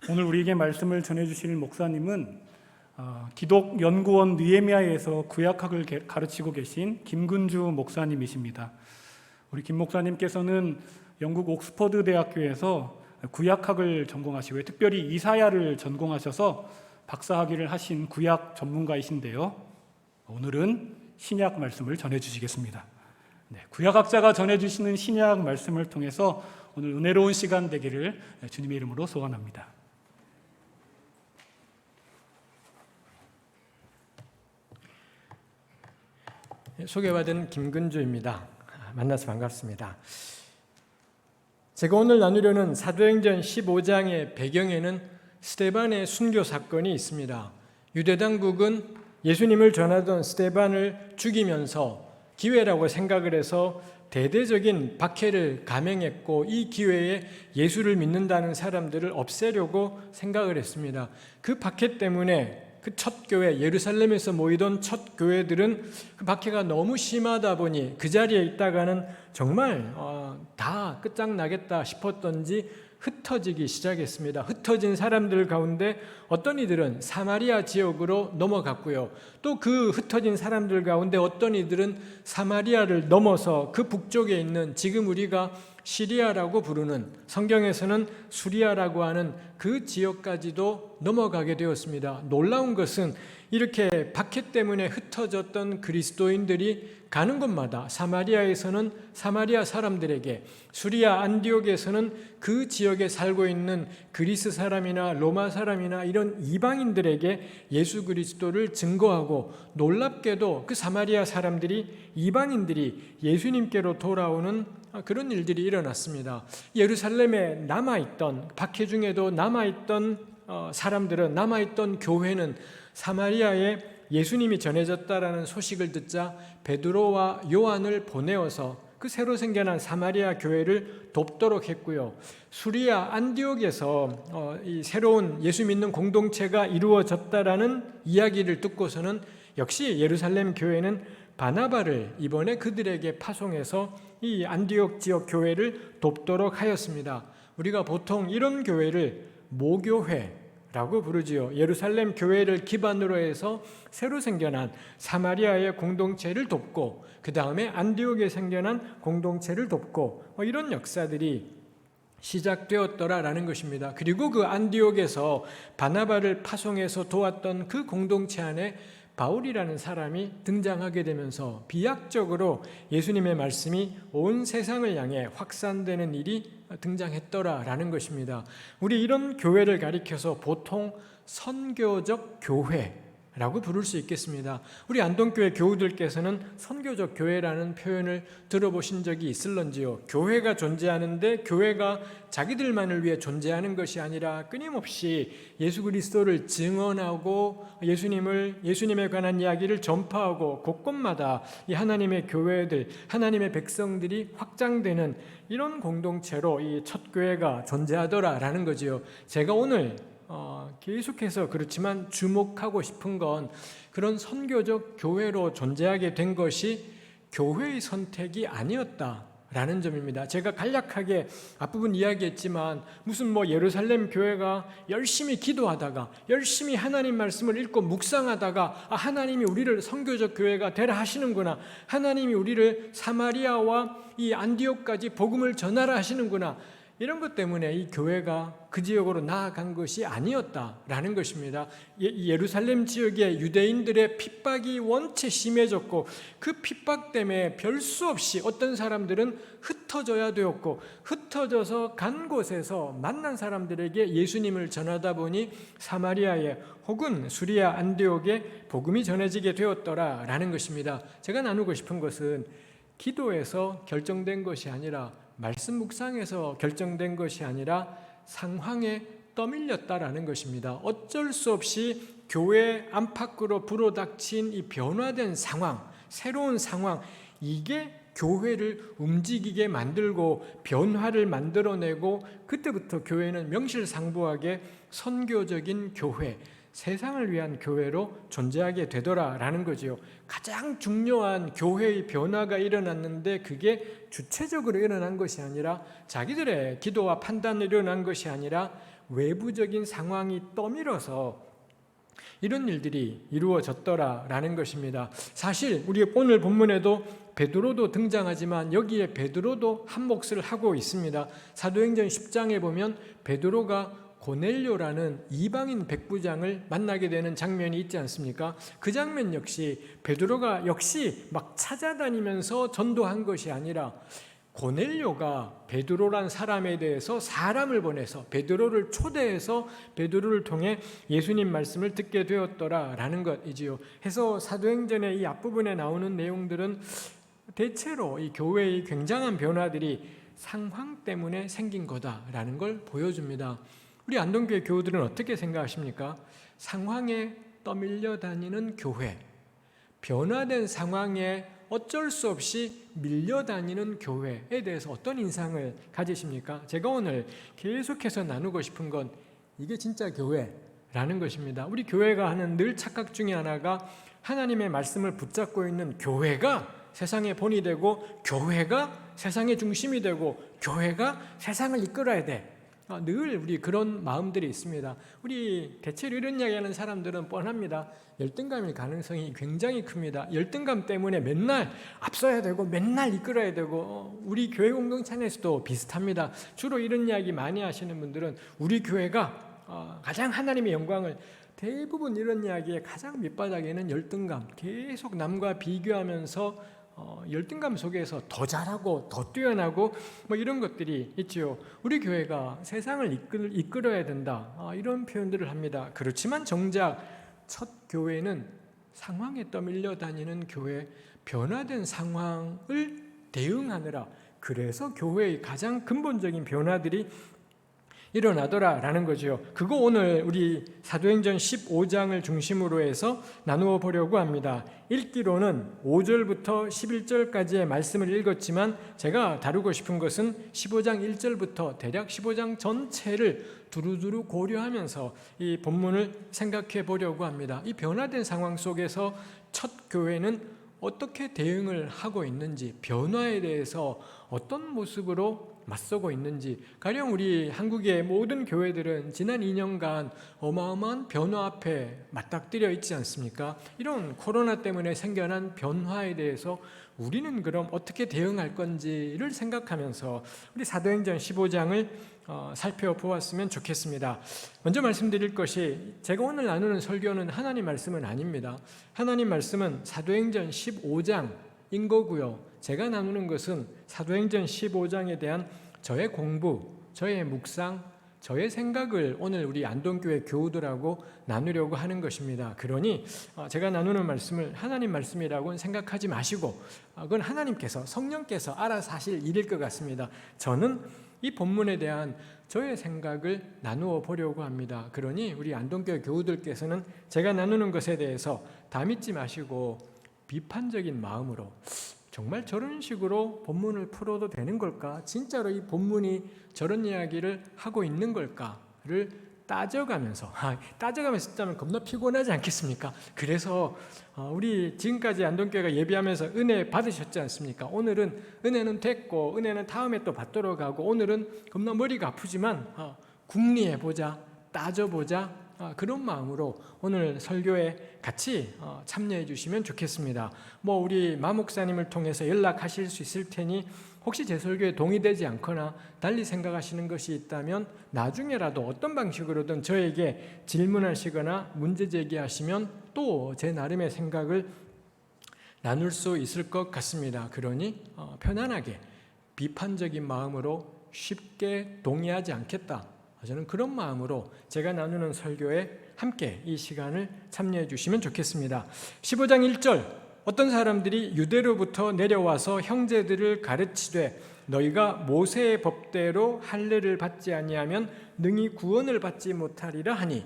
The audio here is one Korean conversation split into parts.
오늘 우리에게 말씀을 전해주실 목사님은 기독연구원 느헤미야에서 구약학을 가르치고 계신 김근주 목사님이십니다. 우리 김 목사님께서는 영국 옥스퍼드 대학교에서 구약학을 전공하시고 특별히 이사야를 전공하셔서 박사학위를 하신 구약 전문가이신데요. 오늘은 신약 말씀을 전해주시겠습니다. 구약학자가 전해주시는 신약 말씀을 통해서 오늘 은혜로운 시간 되기를 주님의 이름으로 소원합니다. 소개받은 김근주입니다. 만나서 반갑습니다. 제가 오늘 나누려는 사도행전 15장의 배경에는 스데반의 순교 사건이 있습니다. 유대 당국은 예수님을 전하던 스데반을 죽이면서 기회라고 생각을 해서 대대적인 박해를 감행했고, 이 기회에 예수를 믿는다는 사람들을 없애려고 생각을 했습니다. 그 박해 때문에 그 첫 교회, 예루살렘에서 모이던 첫 교회들은 그 박해가 너무 심하다 보니 그 자리에 있다가는 정말 다 끝장나겠다 싶었던지 흩어지기 시작했습니다. 흩어진 사람들 가운데 어떤 이들은 사마리아 지역으로 넘어갔고요. 또 그 흩어진 사람들 가운데 어떤 이들은 사마리아를 넘어서 그 북쪽에 있는 지금 우리가 시리아라고 부르는, 성경에서는 수리아라고 하는 그 지역까지도 넘어가게 되었습니다. 놀라운 것은 이렇게 박해 때문에 흩어졌던 그리스도인들이 가는 곳마다 사마리아에서는 사마리아 사람들에게, 수리아 안디옥에서는 그 지역에 살고 있는 그리스 사람이나 로마 사람이나 이런 이방인들에게 예수 그리스도를 증거하고, 놀랍게도 그 사마리아 사람들이, 이방인들이 예수님께로 돌아오는 그런 일들이 일어났습니다. 예루살렘에 남아있던, 박해 중에도 남아있던 사람들은, 남아있던 교회는 사마리아에 예수님이 전해졌다라는 소식을 듣자 베드로와 요한을 보내어서 그 새로 생겨난 사마리아 교회를 돕도록 했고요. 수리아 안디옥에서 이 새로운 예수 믿는 공동체가 이루어졌다라는 이야기를 듣고서는 역시 예루살렘 교회는 바나바를 이번에 그들에게 파송해서 이 안디옥 지역 교회를 돕도록 하였습니다. 우리가 보통 이런 교회를 모교회라고 부르지요. 예루살렘 교회를 기반으로 해서 새로 생겨난 사마리아의 공동체를 돕고, 그 다음에 안디옥에 생겨난 공동체를 돕고, 이런 역사들이 시작되었더라라는 것입니다. 그리고 그 안디옥에서 바나바를 파송해서 도왔던 그 공동체 안에 바울이라는 사람이 등장하게 되면서 비약적으로 예수님의 말씀이 온 세상을 향해 확산되는 일이 등장했더라라는 것입니다. 우리 이런 교회를 가리켜서 보통 선교적 교회라고 부를 수 있겠습니다. 우리 안동교회 교우들께서는 선교적 교회라는 표현을 들어보신 적이 있을런지요? 교회가 존재하는데 교회가 자기들만을 위해 존재하는 것이 아니라 끊임없이 예수 그리스도를 증언하고 예수님에 관한 이야기를 전파하고, 곳곳마다 이 하나님의 교회들, 하나님의 백성들이 확장되는 이런 공동체로 이 첫 교회가 존재하더라라는 거지요. 제가 오늘 계속해서 그렇지만 주목하고 싶은 건 그런 선교적 교회로 존재하게 된 것이 교회의 선택이 아니었다라는 점입니다. 제가 간략하게 앞부분 이야기했지만 무슨 예루살렘 교회가 열심히 기도하다가, 열심히 하나님 말씀을 읽고 묵상하다가 하나님이 우리를 선교적 교회가 되라 하시는구나, 하나님이 우리를 사마리아와 이 안디옥까지 복음을 전하라 하시는구나, 이런 것 때문에 이 교회가 그 지역으로 나아간 것이 아니었다라는 것입니다. 예루살렘 지역의 유대인들의 핍박이 원체 심해졌고, 그 핍박 때문에 별 수 없이 어떤 사람들은 흩어져야 되었고, 흩어져서 간 곳에서 만난 사람들에게 예수님을 전하다 보니 사마리아에 혹은 수리아 안디옥에 복음이 전해지게 되었더라라는 것입니다. 제가 나누고 싶은 것은 기도에서 결정된 것이 아니라, 말씀 묵상에서 결정된 것이 아니라 상황에 떠밀렸다라는 것입니다. 어쩔 수 없이 교회 안팎으로 불어닥친 이 변화된 상황, 새로운 상황, 이게 교회를 움직이게 만들고 변화를 만들어내고, 그때부터 교회는 명실상부하게 선교적인 교회, 세상을 위한 교회로 존재하게 되더라라는 거지요. 가장 중요한 교회의 변화가 일어났는데 그게 주체적으로 일어난 것이 아니라 자기들의 기도와 판단으로 일어난 것이 아니라 외부적인 상황이 떠밀어서 이런 일들이 이루어졌더라라는 것입니다. 사실 우리 오늘 본문에도 베드로도 등장하지만 여기에 베드로도 한 몫을 하고 있습니다. 사도행전 10장에 보면 베드로가 고넬료라는 이방인 백부장을 만나게 되는 장면이 있지 않습니까? 그 장면 역시 베드로가 역시 막 찾아다니면서 전도한 것이 아니라 고넬료가 베드로란 사람에 대해서 사람을 보내서 베드로를 초대해서 베드로를 통해 예수님 말씀을 듣게 되었더라라는 것이지요. 해서 사도행전의 이 앞부분에 나오는 내용들은 대체로 이 교회의 굉장한 변화들이 상황 때문에 생긴 거다라는 걸 보여줍니다. 우리 안동교회 교우들은 어떻게 생각하십니까? 상황에 떠밀려 다니는 교회, 변화된 상황에 어쩔 수 없이 밀려다니는 교회에 대해서 어떤 인상을 가지십니까? 제가 오늘 계속해서 나누고 싶은 건 이게 진짜 교회라는 것입니다. 우리 교회가 하는 늘 착각 중에 하나가 하나님의 말씀을 붙잡고 있는 교회가 세상의 본이 되고 교회가 세상의 중심이 되고 교회가 세상을 이끌어야 돼. 늘 우리 그런 마음들이 있습니다. 우리 대체로 이런 이야기하는 사람들은 뻔합니다. 열등감일 가능성이 굉장히 큽니다. 열등감 때문에 맨날 앞서야 되고 맨날 이끌어야 되고 우리 교회 공동체 안에서도 비슷합니다. 주로 이런 이야기 많이 하시는 분들은 우리 교회가 가장 하나님의 영광을 대부분 이런 이야기의 가장 밑바닥에는 열등감, 계속 남과 비교하면서 열등감 속에서 더 잘하고 더 뛰어나고 뭐 이런 것들이 있지요. 우리 교회가 세상을 이끌어야 된다, 이런 표현들을 합니다. 그렇지만 정작 첫 교회는 상황에 떠밀려 다니는 교회, 변화된 상황을 대응하느라 그래서 교회의 가장 근본적인 변화들이 일어나더라라는 거죠. 그거 오늘 우리 사도행전 15장을 중심으로 해서 나누어 보려고 합니다. 읽기로는 5절부터 11절까지의 말씀을 읽었지만 제가 다루고 싶은 것은 15장 1절부터 대략 15장 전체를 두루두루 고려하면서 이 본문을 생각해 보려고 합니다. 이 변화된 상황 속에서 첫 교회는 어떻게 대응을 하고 있는지, 변화에 대해서 어떤 모습으로 맞서고 있는지, 가령 우리 한국의 모든 교회들은 지난 2년간 어마어마한 변화 앞에 맞닥뜨려 있지 않습니까? 이런 코로나 때문에 생겨난 변화에 대해서 우리는 그럼 어떻게 대응할 건지를 생각하면서 우리 사도행전 15장을 살펴보았으면 좋겠습니다. 먼저 말씀드릴 것이, 제가 오늘 나누는 설교는 하나님 말씀은 아닙니다. 하나님 말씀은 사도행전 15장인 거고요. 제가 나누는 것은 사도행전 15장에 대한 저의 공부, 저의 묵상, 저의 생각을 오늘 우리 안동교회 교우들하고 나누려고 하는 것입니다. 그러니 제가 나누는 말씀을 하나님 말씀이라고는 생각하지 마시고 그건 하나님께서, 성령께서 알아서 하실 일일 것 같습니다. 저는 이 본문에 대한 저의 생각을 나누어 보려고 합니다. 그러니 우리 안동교회 교우들께서는 제가 나누는 것에 대해서 다 믿지 마시고 비판적인 마음으로 정말 저런 식으로 본문을 풀어도 되는 걸까? 진짜로 이 본문이 저런 이야기를 하고 있는 걸까를 따져가면서 따져가면서 겁나 피곤하지 않겠습니까? 그래서 우리 지금까지 안동교회가 예배하면서 은혜 받으셨지 않습니까? 오늘은 은혜는 됐고 은혜는 다음에 또 받도록 하고, 오늘은 겁나 머리가 아프지만 궁리해보자, 따져보자, 그런 마음으로 오늘 설교에 같이 참여해 주시면 좋겠습니다. 뭐 우리 마 목사님을 통해서 연락하실 수 있을 테니 혹시 제 설교에 동의되지 않거나 달리 생각하시는 것이 있다면 나중에라도 어떤 방식으로든 저에게 질문하시거나 문제 제기하시면 또 제 나름의 생각을 나눌 수 있을 것 같습니다. 그러니 편안하게 비판적인 마음으로 쉽게 동의하지 않겠다, 저는 그런 마음으로 제가 나누는 설교에 함께 이 시간을 참여해 주시면 좋겠습니다. 15장 1절, 어떤 사람들이 유대로부터 내려와서 형제들을 가르치되 너희가 모세의 법대로 할례를 받지 아니하면 능히 구원을 받지 못하리라 하니,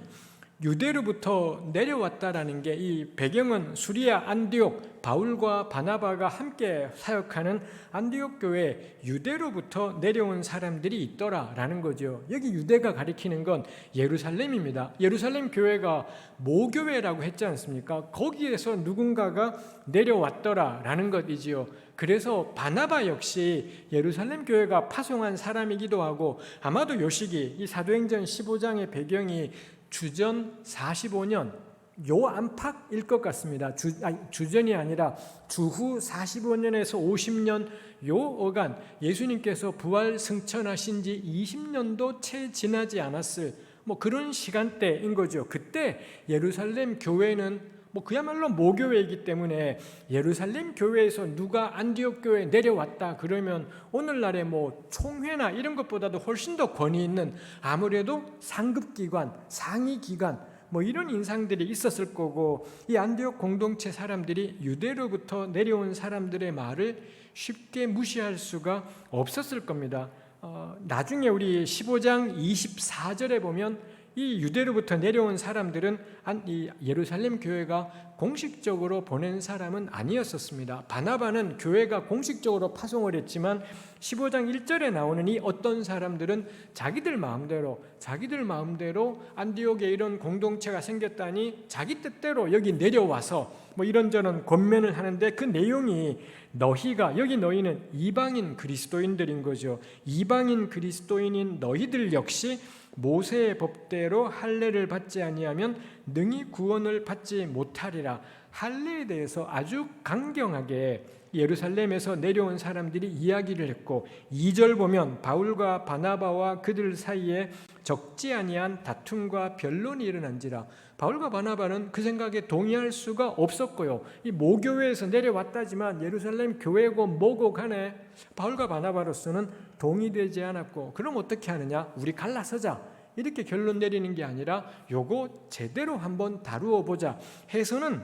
유대로부터 내려왔다라는 게 이 배경은 수리아 안디옥 바울과 바나바가 함께 사역하는 안디옥 교회에 유대로부터 내려온 사람들이 있더라라는 거죠. 여기 유대가 가리키는 건 예루살렘입니다. 예루살렘 교회가 모교회라고 했지 않습니까? 거기에서 누군가가 내려왔더라라는 것이지요. 그래서 바나바 역시 예루살렘 교회가 파송한 사람이기도 하고, 아마도 요 시기 이 사도행전 15장의 배경이 주전 45년 요 안팎일 것 같습니다. 주전이 아니라 주후 45년에서 50년 요 어간, 예수님께서 부활 승천하신 지 20년도 채 지나지 않았을 그런 시간대인 거죠. 그때 예루살렘 교회는 그야말로 모교회이기 때문에 예루살렘 교회에서 누가 안디옥 교회에 내려왔다 그러면 오늘날의 총회나 이런 것보다도 훨씬 더 권위 있는, 아무래도 상급기관, 상위기관 이런 인상들이 있었을 거고, 이 안디옥 공동체 사람들이 유대로부터 내려온 사람들의 말을 쉽게 무시할 수가 없었을 겁니다. 나중에 우리 15장 24절에 보면 이 유대로부터 내려온 사람들은 이 예루살렘 교회가 공식적으로 보낸 사람은 아니었었습니다. 바나바는 교회가 공식적으로 파송을 했지만 15장 1절에 나오는 이 어떤 사람들은 자기들 마음대로 안디옥에 이런 공동체가 생겼다니 자기 뜻대로 여기 내려와서 이런저런 권면을 하는데, 그 내용이 여기 너희는 이방인 그리스도인들인 거죠. 이방인 그리스도인인 너희들 역시 모세의 법대로 할례를 받지 아니하면 능히 구원을 받지 못하리라. 할례에 대해서 아주 강경하게 예루살렘에서 내려온 사람들이 이야기를 했고, 2절 보면 바울과 바나바와 그들 사이에 적지 아니한 다툼과 변론이 일어난지라. 바울과 바나바는 그 생각에 동의할 수가 없었고요. 이 모교회에서 내려왔다지만 예루살렘 교회고 뭐고 간에 바울과 바나바로서는 동의되지 않았고, 그럼 어떻게 하느냐? 우리 갈라서자, 이렇게 결론 내리는 게 아니라 요거 제대로 한번 다루어 보자 해서는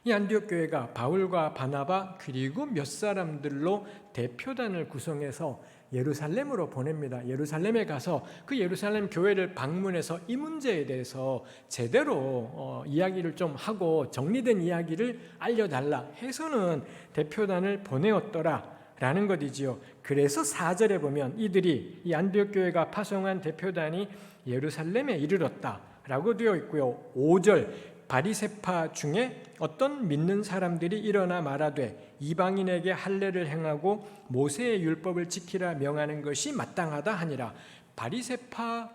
이 안디옥 교회가 바울과 바나바 그리고 몇 사람들로 대표단을 구성해서 예루살렘으로 보냅니다. 예루살렘에 가서 그 예루살렘 교회를 방문해서 이 문제에 대해서 제대로 이야기를 좀 하고 정리된 이야기를 알려달라 해서는 대표단을 보내었더라 라는 것이지요. 그래서 4절에 보면 이들이, 이 안디옥 교회가 파송한 대표단이 예루살렘에 이르렀다 라고 되어 있고요. 5절, 바리새파 중에 어떤 믿는 사람들이 일어나 말하되 이방인에게 할례를 행하고 모세의 율법을 지키라 명하는 것이 마땅하다 하니라. 바리새파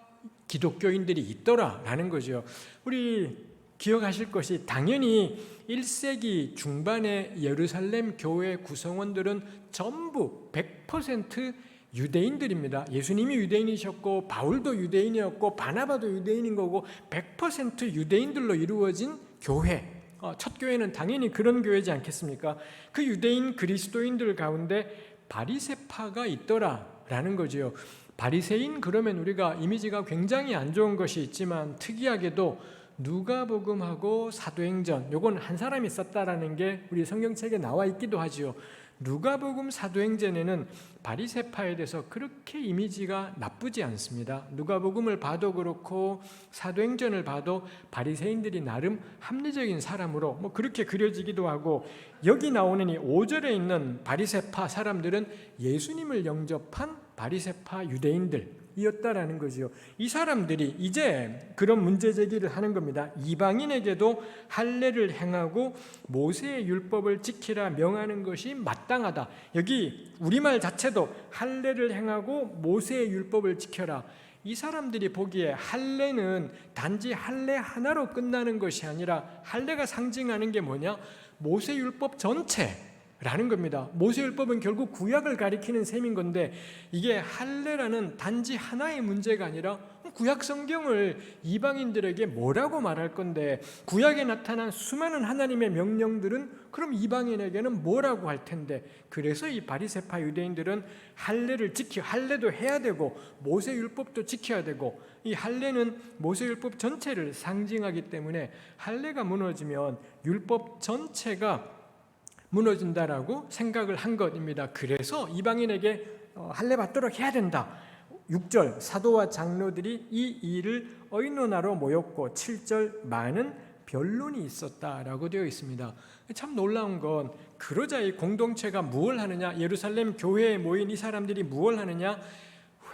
기독교인들이 있더라라는 거죠. 우리 기억하실 것이, 당연히 1세기 중반의 예루살렘 교회 구성원들은 전부 100% 유대인들입니다. 예수님이 유대인이셨고 바울도 유대인이었고 바나바도 유대인인 거고 100% 유대인들로 이루어진 교회. 첫 교회는 당연히 그런 교회지 않겠습니까? 그 유대인 그리스도인들 가운데 바리새파가 있더라라는 거죠. 바리새인 그러면 우리가 이미지가 굉장히 안 좋은 것이 있지만, 특이하게도 누가복음하고 사도행전, 요건 한 사람이 썼다라는 게 우리 성경책에 나와 있기도 하지요. 누가복음, 사도행전에는 바리새파에 대해서 그렇게 이미지가 나쁘지 않습니다. 누가복음을 봐도 그렇고 사도행전을 봐도 바리새인들이 나름 합리적인 사람으로 그렇게 그려지기도 하고, 여기 나오는 이 5절에 있는 바리새파 사람들은 예수님을 영접한 바리새파 유대인들이었다라는 거죠. 이 사람들이 이제 그런 문제 제기를 하는 겁니다. 이방인에게도 할례를 행하고 모세의 율법을 지키라 명하는 것이 마땅하다. 여기 우리말 자체도 할례를 행하고 모세의 율법을 지켜라. 이 사람들이 보기에 할례는 단지 할례 하나로 끝나는 것이 아니라, 할례가 상징하는 게 뭐냐? 모세율법 전체라는 겁니다. 모세율법은 결국 구약을 가리키는 셈인 건데, 이게 할례라는 단지 하나의 문제가 아니라 구약 성경을 이방인들에게 뭐라고 말할 건데, 구약에 나타난 수많은 하나님의 명령들은 그럼 이방인에게는 뭐라고 할 텐데, 그래서 이 바리새파 유대인들은 할례를 할례도 해야 되고 모세율법도 지켜야 되고, 이 할례는 모세율법 전체를 상징하기 때문에 할례가 무너지면 율법 전체가 무너진다라고 생각을 한 것입니다. 그래서 이방인에게 할례 받도록 해야 된다. 6절 사도와 장로들이 이 일을 의논하러 모였고 7절 많은 변론이 있었다라고 되어 있습니다. 참 놀라운 건 그러자 이 공동체가 무엇을 하느냐, 예루살렘 교회에 모인 이 사람들이 무엇을 하느냐,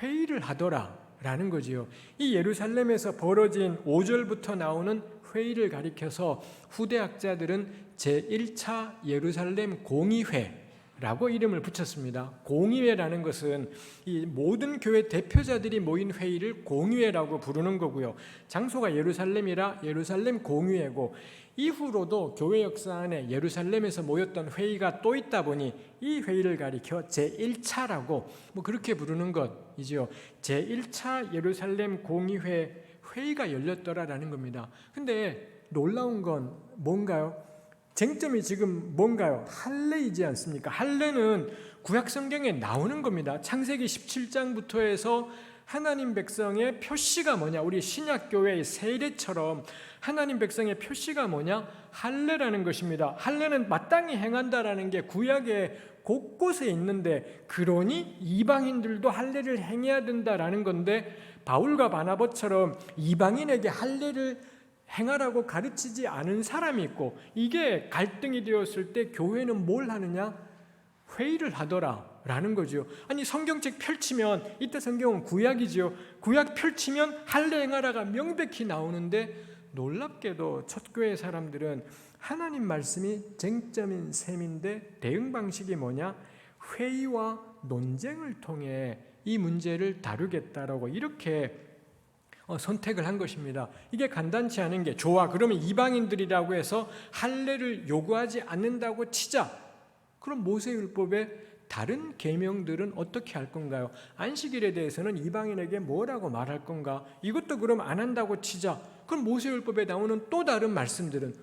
회의를 하더라라는 거지요. 이 예루살렘에서 벌어진 5절부터 나오는 회의를 가리켜서 후대학자들은 제1차 예루살렘 공의회라고 이름을 붙였습니다. 공의회라는 것은 이 모든 교회 대표자들이 모인 회의를 공의회라고 부르는 거고요. 장소가 예루살렘이라 예루살렘 공의회고, 이후로도 교회 역사 안에 예루살렘에서 모였던 회의가 또 있다 보니 이 회의를 가리켜 제1차라고 그렇게 부르는 것이죠. 제1차 예루살렘 공의회 회의가 열렸더라라는 겁니다. 근데 놀라운 건 뭔가요? 쟁점이 지금 뭔가요? 할례이지 않습니까? 할례는 구약 성경에 나오는 겁니다. 창세기 17장부터 해서 하나님 백성의 표시가 뭐냐? 우리 신약 교회의 세례처럼 하나님 백성의 표시가 뭐냐? 할례라는 것입니다. 할례는 마땅히 행한다라는 게 구약에 곳곳에 있는데, 그러니 이방인들도 할례를 행해야 된다라는 건데, 바울과 바나바처럼 이방인에게 할례를 행하라고 가르치지 않은 사람이 있고, 이게 갈등이 되었을 때 교회는 뭘 하느냐? 회의를 하더라라는 거죠. 아니, 성경책 펼치면, 이때 성경은 구약이지요. 구약 펼치면 할례 행하라가 명백히 나오는데, 놀랍게도 첫 교회 사람들은 하나님 말씀이 쟁점인 셈인데 대응 방식이 뭐냐? 회의와 논쟁을 통해 이 문제를 다루겠다라고 이렇게 선택을 한 것입니다. 이게 간단치 않은 게, 좋아, 그러면 이방인들이라고 해서 할례를 요구하지 않는다고 치자. 그럼 모세율법에 다른 계명들은 어떻게 할 건가요? 안식일에 대해서는 이방인에게 뭐라고 말할 건가? 이것도 그럼 안 한다고 치자. 그럼 모세율법에 나오는 또 다른 말씀들은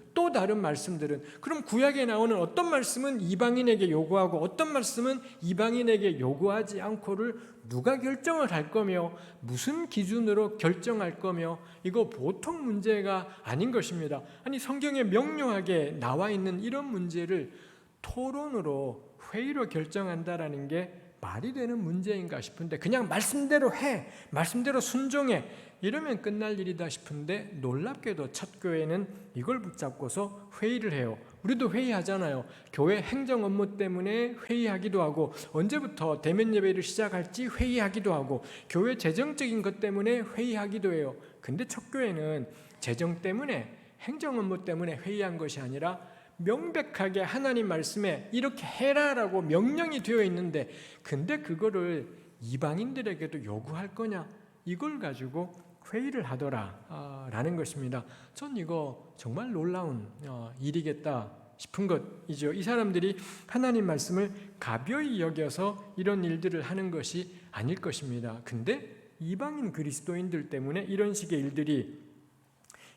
그럼 구약에 나오는 어떤 말씀은 이방인에게 요구하고 어떤 말씀은 이방인에게 요구하지 않고를 누가 결정을 할 거며 무슨 기준으로 결정할 거며, 이거 보통 문제가 아닌 것입니다. 아니, 성경에 명료하게 나와 있는 이런 문제를 토론으로, 회의로 결정한다라는 게 말이 되는 문제인가 싶은데, 그냥 말씀대로 해, 말씀대로 순종해, 이러면 끝날 일이다 싶은데, 놀랍게도 첫 교회는 이걸 붙잡고서 회의를 해요. 우리도 회의하잖아요. 교회 행정 업무 때문에 회의하기도 하고, 언제부터 대면 예배를 시작할지 회의하기도 하고, 교회 재정적인 것 때문에 회의하기도 해요. 근데 첫 교회는 재정 때문에, 행정 업무 때문에 회의한 것이 아니라 명백하게 하나님 말씀에 이렇게 해라라고 명령이 되어 있는데, 근데 그거를 이방인들에게도 요구할 거냐? 이걸 가지고 회의를 하더라라는 것입니다. 전 이거 정말 놀라운 일이겠다 싶은 것이죠. 이 사람들이 하나님 말씀을 가벼이 여겨서 이런 일들을 하는 것이 아닐 것입니다. 근데 이방인 그리스도인들 때문에 이런 식의 일들이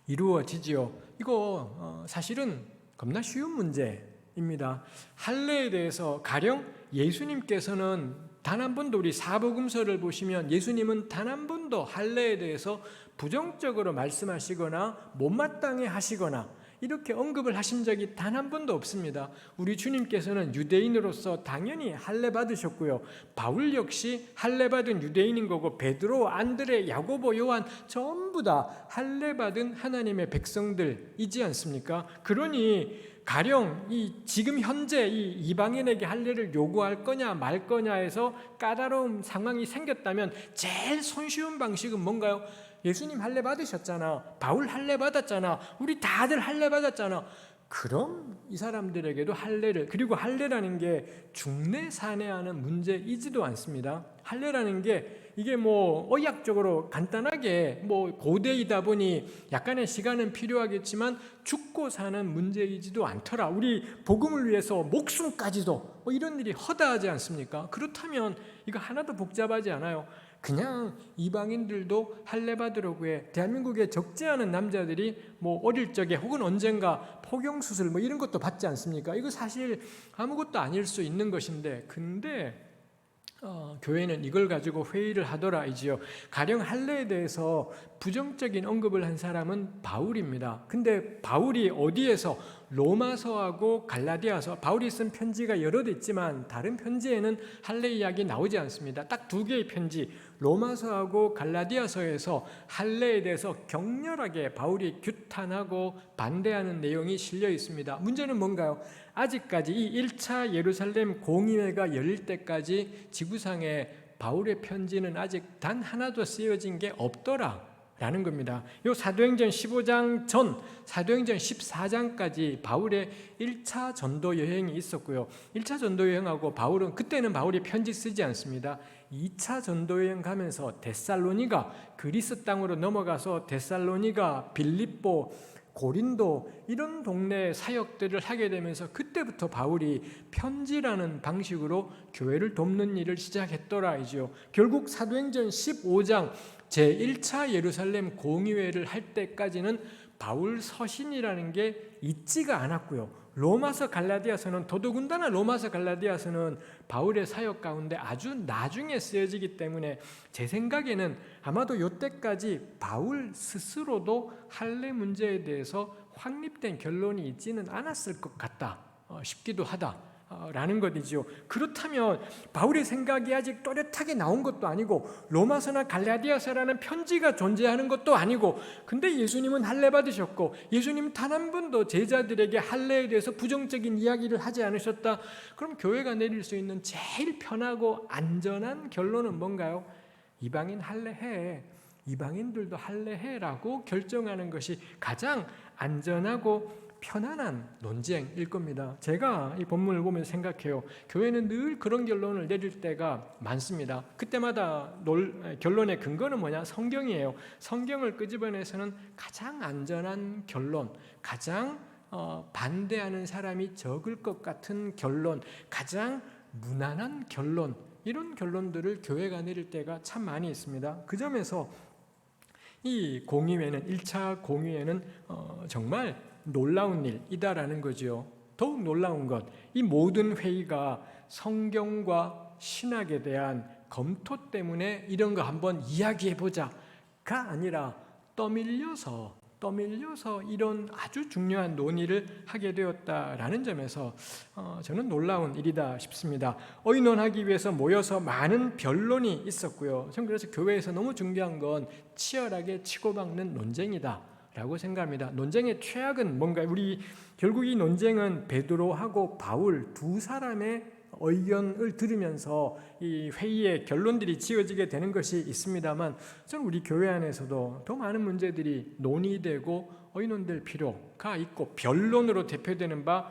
이루어지지요. 이거 사실은 겁나 쉬운 문제입니다. 할례에 대해서 가령 예수님께서는 단 한 번도, 우리 사복음서를 보시면 예수님은 단 한 번도 할례에 대해서 부정적으로 말씀하시거나 못마땅해 하시거나 이렇게 언급을 하신 적이 단 한 번도 없습니다. 우리 주님께서는 유대인으로서 당연히 할례 받으셨고요. 바울 역시 할례 받은 유대인인 거고, 베드로, 안드레, 야고보, 요한 전부 다 할례 받은 하나님의 백성들이지 않습니까? 그러니 가령 지금 현재 이 이방인에게 할례를 요구할 거냐 말 거냐에서 까다로운 상황이 생겼다면 제일 손쉬운 방식은 뭔가요? 예수님 할례 받으셨잖아. 바울 할례 받았잖아. 우리 다들 할례 받았잖아. 그럼 이 사람들에게도 할례를, 그리고 할례라는 게 중내 산해하는 문제이지도 않습니다. 할례라는 게 이게 의학적으로 간단하게 고대이다 보니 약간의 시간은 필요하겠지만 죽고 사는 문제이지도 않더라. 우리 복음을 위해서 목숨까지도 이런 일이 허다하지 않습니까? 그렇다면 이거 하나도 복잡하지 않아요. 그냥 이방인들도 할례 받으려고 해. 대한민국에 적지 않은 남자들이 어릴 적에 혹은 언젠가 포경수술 이런 것도 받지 않습니까? 이거 사실 아무것도 아닐 수 있는 것인데, 근데 교회는 이걸 가지고 회의를 하더라이지요. 가령 할례에 대해서 부정적인 언급을 한 사람은 바울입니다. 근데 바울이 어디에서 로마서하고 갈라디아서, 바울이 쓴 편지가 여러 대 있지만 다른 편지에는 할례 이야기 나오지 않습니다. 딱 두 개의 편지, 로마서하고 갈라디아서에서 할례에 대해서 격렬하게 바울이 규탄하고 반대하는 내용이 실려 있습니다. 문제는 뭔가요? 아직까지 이 1차 예루살렘 공의회가 열릴 때까지 지구상에 바울의 편지는 아직 단 하나도 쓰여진 게 없더라 라는 겁니다. 요 사도행전 15장 전 사도행전 14장까지 바울의 1차 전도 여행이 있었고요. 1차 전도 여행하고 바울은, 그때는 바울이 편지 쓰지 않습니다. 2차 전도 여행 가면서 데살로니가, 그리스 땅으로 넘어가서 데살로니가, 빌립보, 고린도 이런 동네 사역들을 하게 되면서 그때부터 바울이 편지라는 방식으로 교회를 돕는 일을 시작했더라이죠. 결국 사도행전 15장 제1차 예루살렘 공의회를 할 때까지는 바울 서신이라는 게 있지가 않았고요. 로마서 갈라디아서는, 더더군다나 로마서 갈라디아서는 바울의 사역 가운데 아주 나중에 쓰여지기 때문에 제 생각에는 아마도 이때까지 바울 스스로도 할례 문제에 대해서 확립된 결론이 있지는 않았을 것 같다 싶기도 하다 라는 것이죠. 그렇다면 바울의 생각이 아직 또렷하게 나온 것도 아니고 로마서나 갈라디아서라는 편지가 존재하는 것도 아니고, 근데 예수님은 할례 받으셨고 예수님 단 한 번도 제자들에게 할례에 대해서 부정적인 이야기를 하지 않으셨다. 그럼 교회가 내릴 수 있는 제일 편하고 안전한 결론은 뭔가요? 이방인 할례해, 이방인들도 할례해라고 결정하는 것이 가장 안전하고 편안한 논쟁일 겁니다. 제가 이 본문을 보면서 생각해요. 교회는 늘 그런 결론을 내릴 때가 많습니다. 그때마다 결론의 근거는 뭐냐? 성경이에요. 성경을 끄집어내서는 가장 안전한 결론, 가장 반대하는 사람이 적을 것 같은 결론, 가장 무난한 결론, 이런 결론들을 교회가 내릴 때가 참 많이 있습니다. 그 점에서 이 공의회는, 1차 공의회는 정말 놀라운 일이다라는 거죠. 더욱 놀라운 것, 이 모든 회의가 성경과 신학에 대한 검토 때문에 이런 거 한번 이야기해보자가 아니라 떠밀려서 이런 아주 중요한 논의를 하게 되었다라는 점에서 저는 놀라운 일이다 싶습니다. 의논하기 위해서 모여서 많은 변론이 있었고요. 저는 그래서 교회에서 너무 중요한 건 치열하게 치고받는 논쟁이다 라고 생각합니다. 논쟁의 최악은 뭔가, 우리 결국 이 논쟁은 베드로하고 바울 두 사람의 의견을 들으면서 이 회의의 결론들이 지어지게 되는 것이 있습니다만, 저는 우리 교회 안에서도 더 많은 문제들이 논의되고 의논될 필요가 있고, 변론으로 대표되는 바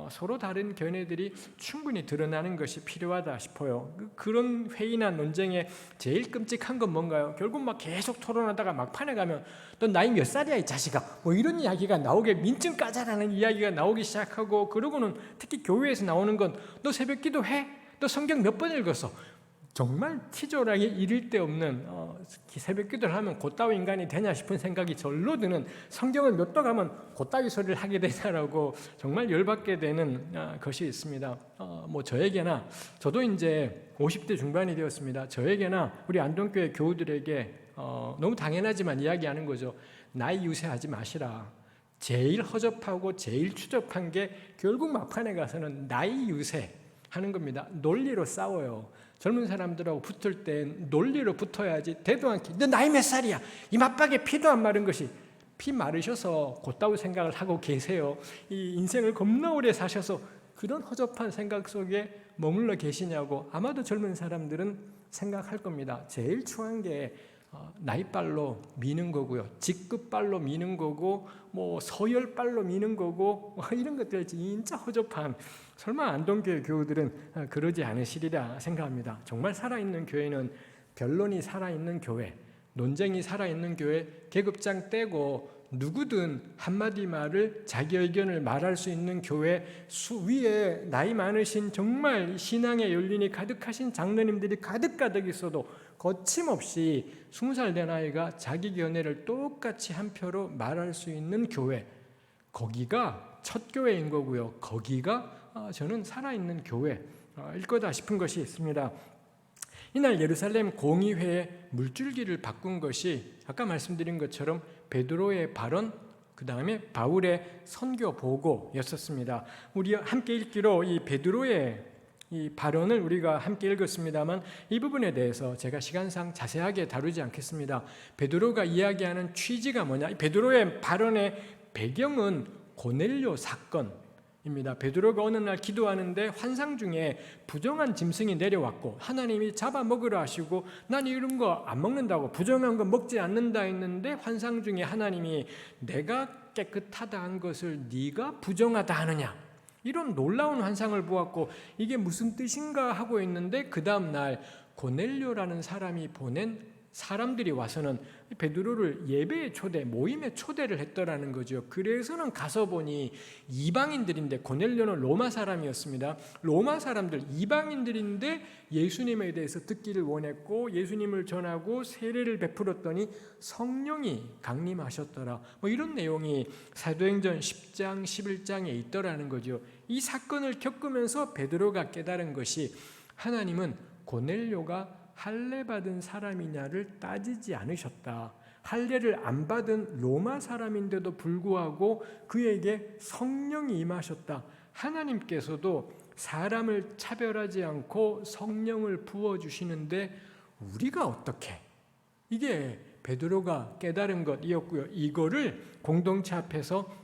서로 다른 견해들이 충분히 드러나는 것이 필요하다 싶어요. 그런 회의나 논쟁에 제일 끔찍한 건 뭔가요? 결국 막 계속 토론하다가 막판에 가면 너 나이 몇 살이야 이 자식아, 뭐 이런 이야기가 나오게, 민증 까자라는 이야기가 나오기 시작하고, 그러고는 특히 교회에서 나오는 건 너 새벽 기도해? 너 성경 몇 번 읽었어? 정말 티저하게 이를 데 없는 새벽 기도를 하면 곧따위 인간이 되냐 싶은 생각이 절로 드는, 성경을 몇 도 가면 곧따위 소리를 하게 되냐라고 정말 열받게 되는 것이 있습니다. 뭐 저에게나, 저도 이제 50대 중반이 되었습니다. 저에게나 우리 안동교회 교우들에게 너무 당연하지만 이야기하는 거죠. 나이 유세하지 마시라. 제일 허접하고 제일 추접한 게 결국 막판에 가서는 나이 유세 하는 겁니다. 논리로 싸워요. 젊은 사람들하고 붙을 땐 논리로 붙어야지, 대도 않게 너 나이 몇 살이야? 이 맞박에 피도 안 마른 것이, 피 마르셔서 곧다고 생각을 하고 계세요. 이 인생을 겁나 오래 사셔서 그런 허접한 생각 속에 머물러 계시냐고 아마도 젊은 사람들은 생각할 겁니다. 제일 추한 게 나이빨로 미는 거고요, 직급빨로 미는 거고, 뭐 서열빨로 미는 거고, 이런 것들 진짜 허접한, 설마 안동교회 교우들은 그러지 않으시리라 생각합니다. 정말 살아있는 교회는 변론이 살아있는 교회, 논쟁이 살아있는 교회, 계급장 떼고 누구든 한마디 말을, 자기 의견을 말할 수 있는 교회, 위에 나이 많으신 정말 신앙의 연륜이 가득하신 장로님들이 가득 있어도 거침없이 20살 된 아이가 자기 견해를 똑같이 한 표로 말할 수 있는 교회, 거기가 첫 교회인 거고요. 거기가 저는 살아있는 교회일 거다 싶은 것이 있습니다. 이날 예루살렘 공의회의 물줄기를 바꾼 것이 아까 말씀드린 것처럼 베드로의 발언, 그 다음에 바울의 선교 보고였었습니다. 우리 함께 읽기로 이 베드로의 이 발언을 우리가 함께 읽었습니다만 이 부분에 대해서 제가 시간상 자세하게 다루지 않겠습니다. 베드로가 이야기하는 취지가 뭐냐? 베드로의 발언의 배경은 고넬료 사건입니다. 베드로가 어느 날 기도하는데 환상 중에 부정한 짐승이 내려왔고 하나님이 잡아먹으라 하시고 난 이런 거 안 먹는다고, 부정한 거 먹지 않는다 했는데 환상 중에 하나님이 내가 깨끗하다 한 것을 네가 부정하다 하느냐, 이런 놀라운 환상을 보았고 이게 무슨 뜻인가 하고 있는데 그 다음 날 고넬료라는 사람이 보낸 사람들이 와서는 베드로를 예배의 초대, 모임의 초대를 했더라는 거죠. 그래서는 가서 보니 이방인들인데, 고넬료는 로마 사람이었습니다. 로마 사람들, 이방인들인데 예수님에 대해서 듣기를 원했고 예수님을 전하고 세례를 베풀었더니 성령이 강림하셨더라. 뭐 이런 내용이 사도행전 10장, 11장에 있더라는 거죠. 이 사건을 겪으면서 베드로가 깨달은 것이 하나님은 고넬료가 할례 받은 사람이냐를 따지지 않으셨다. 할례를 안 받은 로마 사람인데도 불구하고 그에게 성령이 임하셨다. 하나님께서도 사람을 차별하지 않고 성령을 부어주시는데 우리가 어떻게? 이게 베드로가 깨달은 것이었고요. 이거를 공동체 앞에서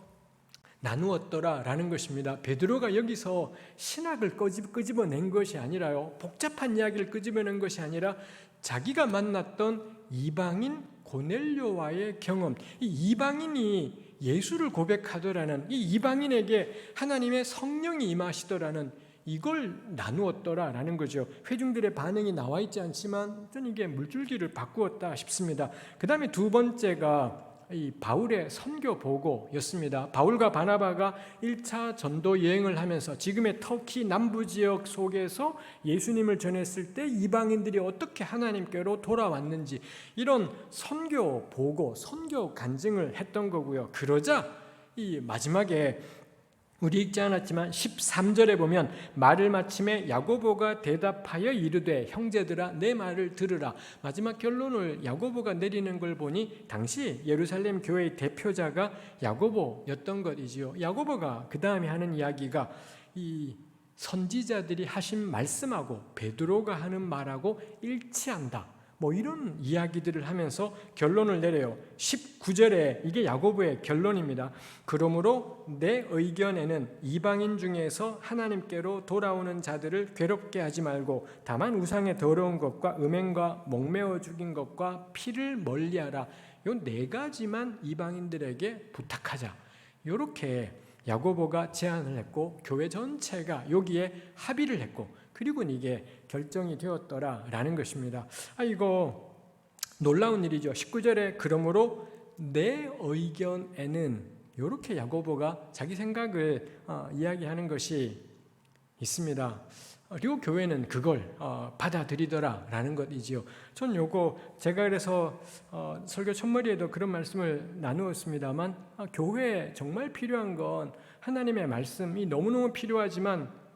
나누었더라라는 것입니다. 베드로가 여기서 신학을 끄집어낸 것이 아니라요, 복잡한 이야기를 끄집어낸 것이 아니라 자기가 만났던 이방인 고넬료와의 경험, 이 이방인이 예수를 고백하더라는, 이 이방인에게 하나님의 성령이 임하시더라는 이걸 나누었더라라는 거죠. 회중들의 반응이 나와 있지 않지만 저는 이게 물줄기를 바꾸었다 싶습니다. 그 다음에 두 번째가 이 바울의 선교 보고였습니다. 바울과 바나바가 1차 전도 여행을 하면서 지금의 터키 남부 지역 속에서 예수님을 전했을 때 이방인들이 어떻게 하나님께로 돌아왔는지 이런 선교 보고, 선교 간증을 했던 거고요. 그러자 이 마지막에 우리 읽지 않았지만 13절에 보면 말을 마침에 야고보가 대답하여 이르되 형제들아 내 말을 들으라. 마지막 결론을 야고보가 내리는 걸 보니 당시 예루살렘 교회의 대표자가 야고보였던 것이지요. 야고보가 그 다음에 하는 이야기가 이 선지자들이 하신 말씀하고 베드로가 하는 말하고 일치한다, 뭐 이런 이야기들을 하면서 결론을 내려요. 19절에 이게 야고보의 결론입니다. 그러므로 내 의견에는 이방인 중에서 하나님께로 돌아오는 자들을 괴롭게 하지 말고 다만 우상의 더러운 것과 음행과 목매어 죽인 것과 피를 멀리하라. 요 네 가지만 이방인들에게 부탁하자. 이렇게 야고보가 제안을 했고 교회 전체가 여기에 합의를 했고 그리고 이게 결정이 되었더라라는 것입니다. 이거 놀라운 일이죠. 19절에 그러므로 내 의견에는 이렇게 야고보가 자기 생각을 이야기하는 것이 있습니다. 그리고 교회는 그걸 받아들이더라라는 것이지요. 전 요거 제가 그래서 설교 첫머리에도 그런 말씀을 나누었습니다만 교회에 정말 필요한 건 하나님의 말씀이 너무너무 필요하지만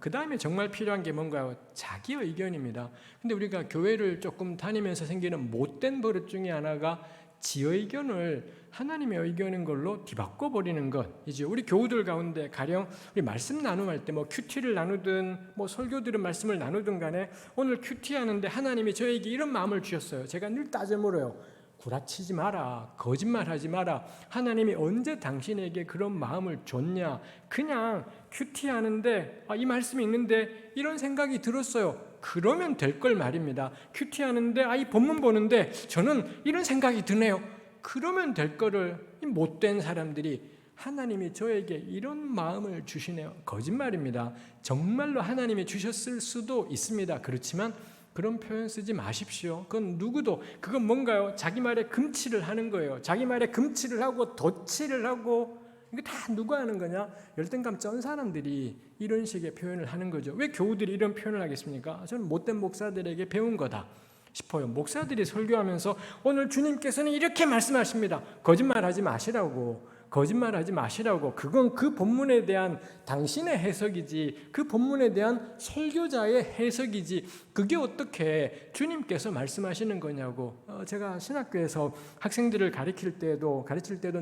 그 다음에 정말 필요한 게 뭔가요? 자기 의견입니다. 근데 우리가 교회를 조금 다니면서 생기는 못된 버릇 중에 하나가 지 의견을 하나님의 의견인 걸로 뒤바꿔 버리는 것이죠. 우리 교우들 가운데 가령 우리 말씀 나눔할 때 뭐 큐티를 나누든 뭐 설교 들은 말씀을 나누든 간에 오늘 큐티 하는데 하나님이 저에게 이런 마음을 주셨어요. 제가 늘 따져 물어요. 구라치지 마라, 거짓말하지 마라. 하나님이 언제 당신에게 그런 마음을 줬냐? 그냥 큐티하는데 이 말씀이 있는데 이런 생각이 들었어요. 그러면 될 걸 말입니다. 큐티하는데 이 본문 보는데 저는 이런 생각이 드네요. 그러면 될 거를 이 못된 사람들이 하나님이 저에게 이런 마음을 주시네요. 거짓말입니다. 정말로 하나님이 주셨을 수도 있습니다. 그렇지만 그런 표현 쓰지 마십시오. 그건 누구도, 그건 뭔가요? 자기 말에 금치를 하는 거예요. 자기 말에 금치를 하고 덧칠을 하고, 이거 다 누가 하는 거냐? 열등감 쩐 사람들이 이런 식의 표현을 하는 거죠. 왜 교우들이 이런 표현을 하겠습니까? 저는 못된 목사들에게 배운 거다 싶어요. 목사들이 설교하면서 오늘 주님께서는 이렇게 말씀하십니다. 거짓말하지 마시라고. 거짓말하지 마시라고. 그건 그 본문에 대한 당신의 해석이지, 그 본문에 대한 설교자의 해석이지, 그게 어떻게 주님께서 말씀하시는 거냐고. 제가 신학교에서 학생들을 가르칠 때도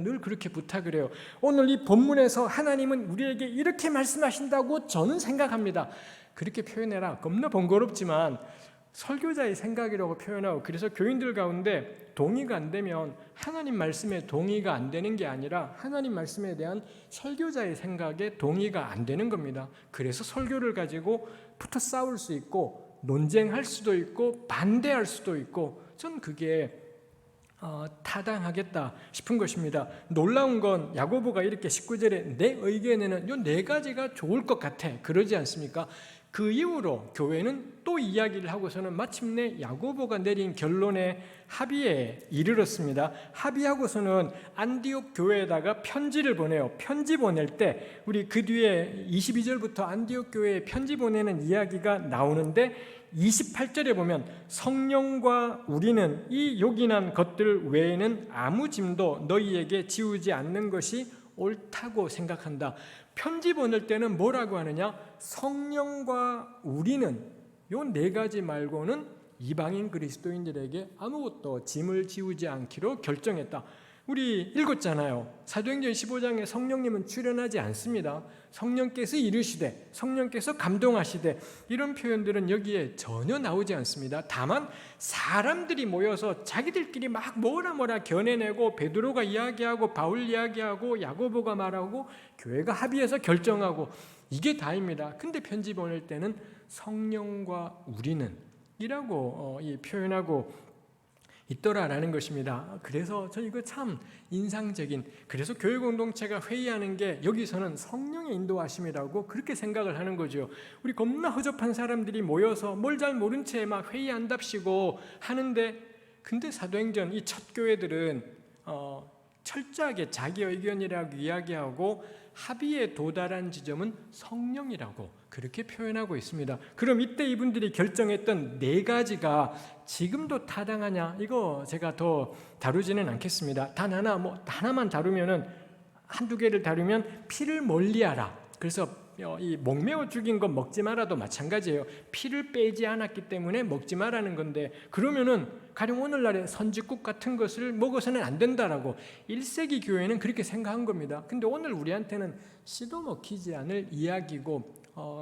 늘 그렇게 부탁을 해요. 오늘 이 본문에서 하나님은 우리에게 이렇게 말씀하신다고 저는 생각합니다. 그렇게 표현해라. 겁나 번거롭지만 설교자의 생각이라고 표현하고, 그래서 교인들 가운데 동의가 안 되면 하나님 말씀에 동의가 안 되는 게 아니라 하나님 말씀에 대한 설교자의 생각에 동의가 안 되는 겁니다. 그래서 설교를 가지고 붙어 싸울 수 있고 논쟁할 수도 있고 반대할 수도 있고, 전 그게 타당하겠다 싶은 것입니다. 놀라운 건 야고보가 이렇게 19절에 내 의견에는 요 네 가지가 좋을 것 같아 그러지 않습니까? 그 이후로 교회는 또 이야기를 하고서는 마침내 야고보가 내린 결론에 합의에 이르렀습니다. 합의하고서는 안디옥 교회에다가 편지를 보내요. 편지 보낼 때 우리 그 뒤에 22절부터 안디옥 교회에 편지 보내는 이야기가 나오는데 28절에 보면 성령과 우리는 이 요긴한 것들 외에는 아무 짐도 너희에게 지우지 않는 것이 옳다고 생각한다. 편지 보낼 때는 뭐라고 하느냐? 성령과 우리는 요 네 가지 말고는 이방인 그리스도인들에게 아무것도 짐을 지우지 않기로 결정했다. 우리 읽었잖아요. 사도행전 15장에 성령님은 출현하지 않습니다. 성령께서 이르시되, 성령께서 감동하시되, 이런 표현들은 여기에 전혀 나오지 않습니다. 다만 사람들이 모여서 자기들끼리 막 뭐라 겨내내고, 베드로가 이야기하고 바울 이야기하고 야고보가 말하고 교회가 합의해서 결정하고, 이게 다입니다. 근데 편지 보낼 때는 성령과 우리는 이라고 표현하고 있더라라는 것입니다. 그래서 저 이거 참 인상적인, 그래서 교회 공동체가 회의하는 게 여기서는 성령의 인도하심이라고 그렇게 생각을 하는 거죠. 우리 겁나 허접한 사람들이 모여서 뭘 잘 모른 채 막 회의한답시고 하는데, 근데 사도행전 이 첫 교회들은 철저하게 자기 의견이라고 이야기하고 합의에 도달한 지점은 성령이라고 그렇게 표현하고 있습니다. 그럼 이때 이분들이 결정했던 네 가지가 지금도 타당하냐? 이거 제가 더 다루지는 않겠습니다. 단 하나만 다루면은, 한두 개를 다루면 피를 멀리하라. 그래서 이 목매어 죽인 것 먹지 마라도 마찬가지예요. 피를 빼지 않았기 때문에 먹지 마라는 건데, 그러면은 가령 오늘날의 선지국 같은 것을 먹어서는 안 된다라고 1세기 교회는 그렇게 생각한 겁니다. 근데 오늘 우리한테는 씨도 먹히지 않을 이야기고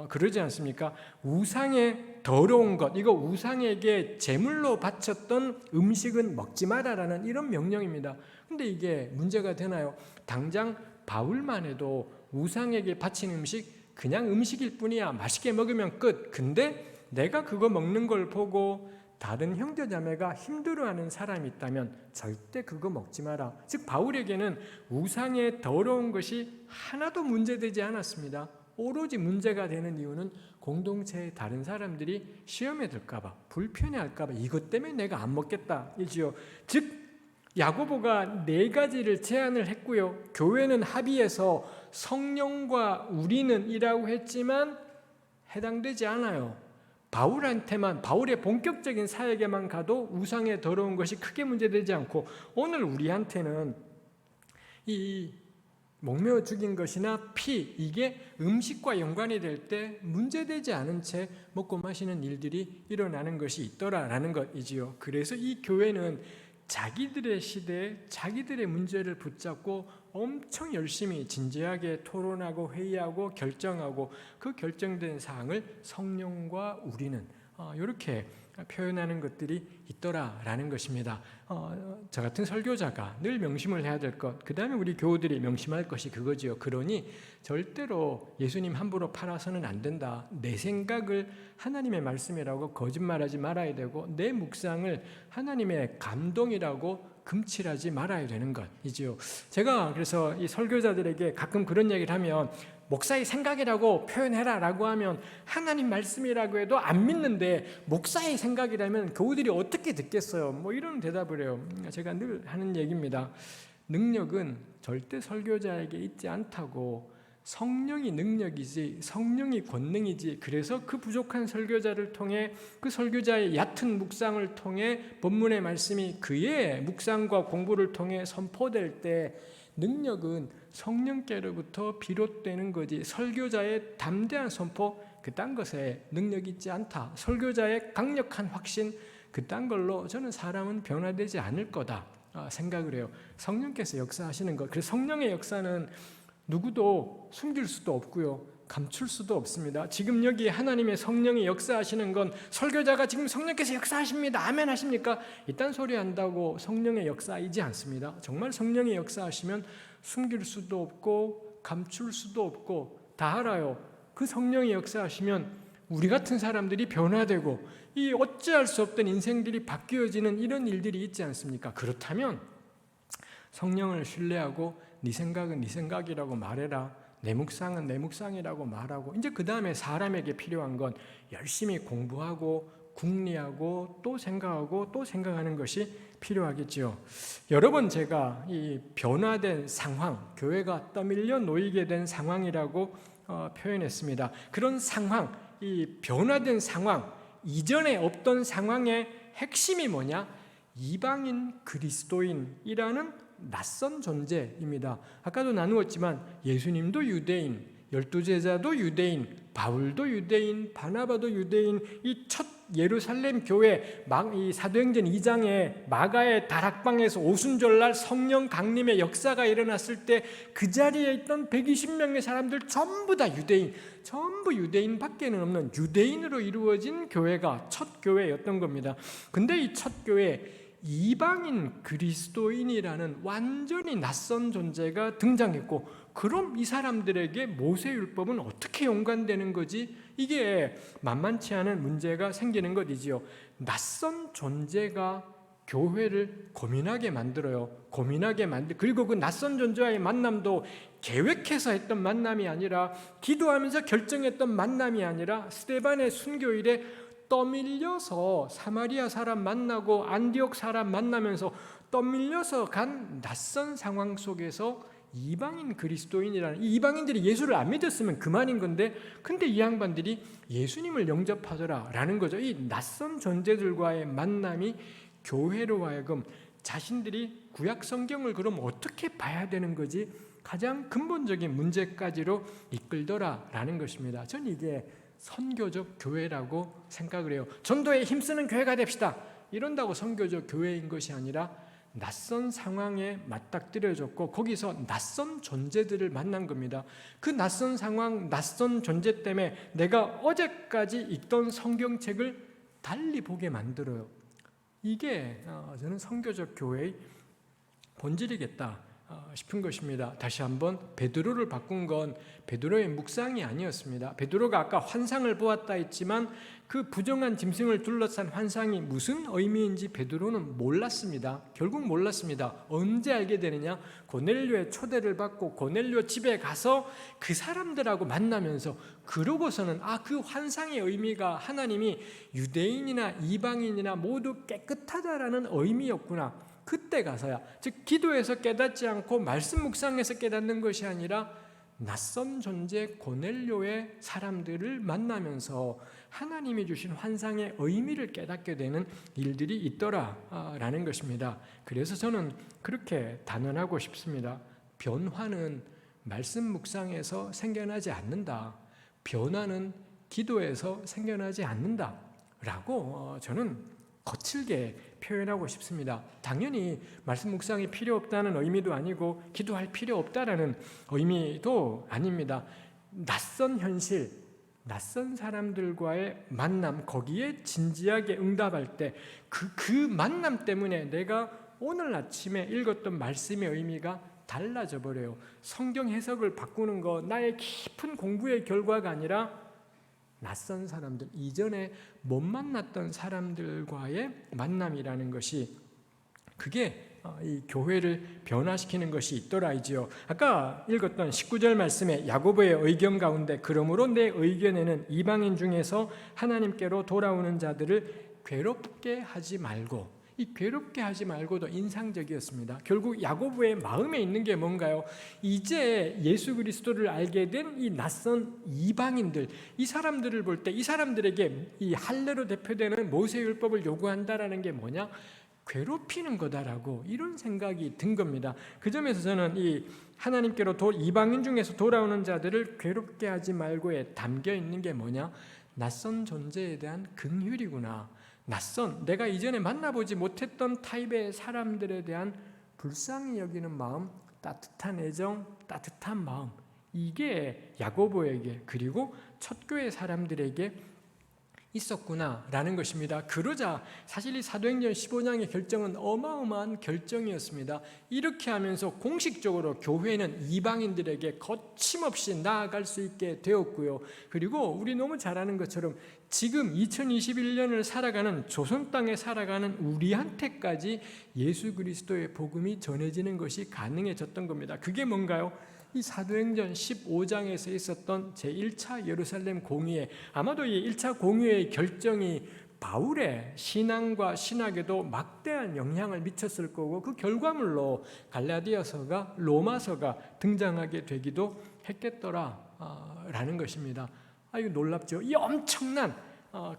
그러지 않습니까? 우상의 더러운 것, 이거 우상에게 제물로 바쳤던 음식은 먹지 마라라는 이런 명령입니다. 근데 이게 문제가 되나요? 당장 바울만 해도 우상에게 바친 음식 그냥 음식일 뿐이야, 맛있게 먹으면 끝. 근데 내가 그거 먹는 걸 보고 다른 형제자매가 힘들어하는 사람이 있다면 절대 그거 먹지 마라. 즉 바울에게는 우상의 더러운 것이 하나도 문제되지 않았습니다. 오로지 문제가 되는 이유는 공동체의 다른 사람들이 시험에 들까 봐, 불편해할까 봐, 이것 때문에 내가 안 먹겠다 이지요. 즉 야고보가 네 가지를 제안을 했고요. 교회는 합의해서 성령과 우리는 이라고 했지만 해당되지 않아요. 바울의 본격적인 사역에만 가도 우상의 더러운 것이 크게 문제되지 않고, 오늘 우리한테는 이 목매어 죽인 것이나 피, 이게 음식과 연관이 될 때 문제되지 않은 채 먹고 마시는 일들이 일어나는 것이 있더라라는 것이지요. 그래서 이 교회는 자기들의 시대에 자기들의 문제를 붙잡고 엄청 열심히 진지하게 토론하고 회의하고 결정하고, 그 결정된 사항을 성령과 우리는 이렇게 표현하는 것들이 있더라라는 것입니다. 저 같은 설교자가 늘 명심을 해야 될 것, 그 다음에 우리 교우들이 명심할 것이 그거지요. 그러니 절대로 예수님 함부로 팔아서는 안 된다. 내 생각을 하나님의 말씀이라고 거짓말하지 말아야 되고, 내 묵상을 하나님의 감동이라고 금칠하지 말아야 되는 것이지요. 제가 그래서 이 설교자들에게 가끔 그런 얘기를 하면, 목사의 생각이라고 표현해라 라고 하면 하나님 말씀이라고 해도 안 믿는데 목사의 생각이라면 교우들이 어떻게 듣겠어요? 뭐 이런 대답을 해요. 제가 늘 하는 얘기입니다. 능력은 절대 설교자에게 있지 않다고 성령이 능력이지, 성령이 권능이지. 그래서 그 부족한 설교자를 통해, 그 설교자의 얕은 묵상을 통해 본문의 말씀이 그의 묵상과 공부를 통해 선포될 때 능력은 성령께로부터 비롯되는 거지, 설교자의 담대한 선포 그딴 것에 능력이 있지 않다. 설교자의 강력한 확신 그딴 걸로 저는 사람은 변화되지 않을 거다 생각을 해요. 성령께서 역사하시는 것, 그래서 성령의 역사는 누구도 숨길 수도 없고요, 감출 수도 없습니다. 지금 여기 하나님의 성령이 역사하시는 건 설교자가 지금 성령께서 역사하십니다, 아멘 하십니까? 이딴 소리 한다고 성령의 역사이지 않습니다. 정말 성령이 역사하시면 숨길 수도 없고 감출 수도 없고 다 알아요. 그 성령이 역사하시면 우리 같은 사람들이 변화되고 이 어찌할 수 없던 인생들이 바뀌어지는 이런 일들이 있지 않습니까? 그렇다면 성령을 신뢰하고 네 생각은 네 생각이라고 말해라, 내 묵상은 내 묵상이라고 말하고, 이제 그 다음에 사람에게 필요한 건 열심히 공부하고 궁리하고 또 생각하고 또 생각하는 것이 필요하겠지요. 여러 번 제가 이 변화된 상황, 교회가 떠밀려 놓이게 된 상황이라고 표현했습니다. 그런 상황, 이 변화된 상황, 이전에 없던 상황의 핵심이 뭐냐? 이방인 그리스도인이라는 낯선 존재입니다. 아까도 나누었지만 예수님도 유대인, 12제자도 유대인, 바울도 유대인, 바나바도 유대인. 이 첫 예루살렘 교회 이 사도행전 2장에 마가의 다락방에서 오순절날 성령 강림의 역사가 일어났을 때 그 자리에 있던 120명의 사람들 전부 다 유대인, 전부 유대인밖에는 없는 유대인으로 이루어진 교회가 첫 교회였던 겁니다. 근데 이 첫 교회 이방인 그리스도인이라는 완전히 낯선 존재가 등장했고, 그럼 이 사람들에게 모세율법은 어떻게 연관되는 거지? 이게 만만치 않은 문제가 생기는 것이지요. 낯선 존재가 교회를 고민하게 만들어요. 그리고 그 낯선 존재와의 만남도 계획해서 했던 만남이 아니라, 기도하면서 결정했던 만남이 아니라, 스데반의 순교일에 떠밀려서 사마리아 사람 만나고 안디옥 사람 만나면서 떠밀려서 간 낯선 상황 속에서 이방인 그리스도인이라는, 이 이방인들이 예수를 안 믿었으면 그만인 건데, 근데 이 양반들이 예수님을 영접하더라 라는 거죠. 이 낯선 존재들과의 만남이 교회로 하여금 자신들이 구약 성경을 그럼 어떻게 봐야 되는 거지? 가장 근본적인 문제까지로 이끌더라 라는 것입니다. 전 이게 선교적 교회라고 생각을 해요. 전도에 힘쓰는 교회가 됩시다 이런다고 선교적 교회인 것이 아니라 낯선 상황에 맞닥뜨려졌고 거기서 낯선 존재들을 만난 겁니다. 그 낯선 상황, 낯선 존재 때문에 내가 어제까지 읽던 성경책을 달리 보게 만들어요. 이게 저는 선교적 교회의 본질이겠다 싶은 것입니다. 다시 한번 베드로를 바꾼 건 베드로의 묵상이 아니었습니다. 베드로가 아까 환상을 보았다 했지만 그 부정한 짐승을 둘러싼 환상이 무슨 의미인지 베드로는 몰랐습니다. 결국 몰랐습니다. 언제 알게 되느냐? 고넬료의 초대를 받고 고넬료 집에 가서 그 사람들하고 만나면서, 그러고서는 그 환상의 의미가 하나님이 유대인이나 이방인이나 모두 깨끗하다라는 의미였구나. 그때 가서야, 즉 기도에서 깨닫지 않고 말씀 묵상에서 깨닫는 것이 아니라 낯선 존재 고넬료의 사람들을 만나면서 하나님이 주신 환상의 의미를 깨닫게 되는 일들이 있더라라는 것입니다. 그래서 저는 그렇게 단언하고 싶습니다. 변화는 말씀 묵상에서 생겨나지 않는다. 변화는 기도에서 생겨나지 않는다라고 저는 거칠게 표현하고 싶습니다. 당연히 말씀 묵상이 필요 없다는 의미도 아니고 기도할 필요 없다라는 의미도 아닙니다. 낯선 현실, 낯선 사람들과의 만남, 거기에 진지하게 응답할 때 그 만남 때문에 내가 오늘 아침에 읽었던 말씀의 의미가 달라져 버려요. 성경 해석을 바꾸는 거 나의 깊은 공부의 결과가 아니라 낯선 사람들, 이전에 못 만났던 사람들과의 만남이라는 것이, 그게 이 교회를 변화시키는 것이 있더라이지요. 아까 읽었던 19절 말씀에 야고보의 의견 가운데 그러므로 내 의견에는 이방인 중에서 하나님께로 돌아오는 자들을 괴롭게 하지 말고, 이 괴롭게 하지 말고도 인상적이었습니다. 결국 야고보의 마음에 있는 게 뭔가요? 이제 예수 그리스도를 알게 된 이 낯선 이방인들, 이 사람들을 볼 때 이 사람들에게 이 할례로 대표되는 모세율법을 요구한다라는 게 뭐냐? 괴롭히는 거다라고 이런 생각이 든 겁니다. 그 점에서 저는 이 하나님께로 이방인 중에서 돌아오는 자들을 괴롭게 하지 말고에 담겨 있는 게 뭐냐? 낯선 존재에 대한 긍휼이구나. 낯선, 내가 이전에 만나보지 못했던 타입의 사람들에 대한 불쌍히 여기는 마음, 따뜻한 애정, 따뜻한 마음, 이게 야고보에게 그리고 첫 교회 사람들에게 있었구나라는 것입니다. 그러자 사실 이 사도행전 15장의 결정은 어마어마한 결정이었습니다. 이렇게 하면서 공식적으로 교회는 이방인들에게 거침없이 나아갈 수 있게 되었고요. 그리고 우리 너무 잘 아는 것처럼 지금 2021년을 살아가는 조선 땅에 살아가는 우리한테까지 예수 그리스도의 복음이 전해지는 것이 가능해졌던 겁니다. 그게 뭔가요? 이 사도행전 15장에서 있었던 제1차 예루살렘 공의회, 아마도 이 1차 공의회의 결정이 바울의 신앙과 신학에도 막대한 영향을 미쳤을 거고 그 결과물로 갈라디아서가 로마서가 등장하게 되기도 했겠더라라는 것입니다. 이거 놀랍죠? 이 엄청난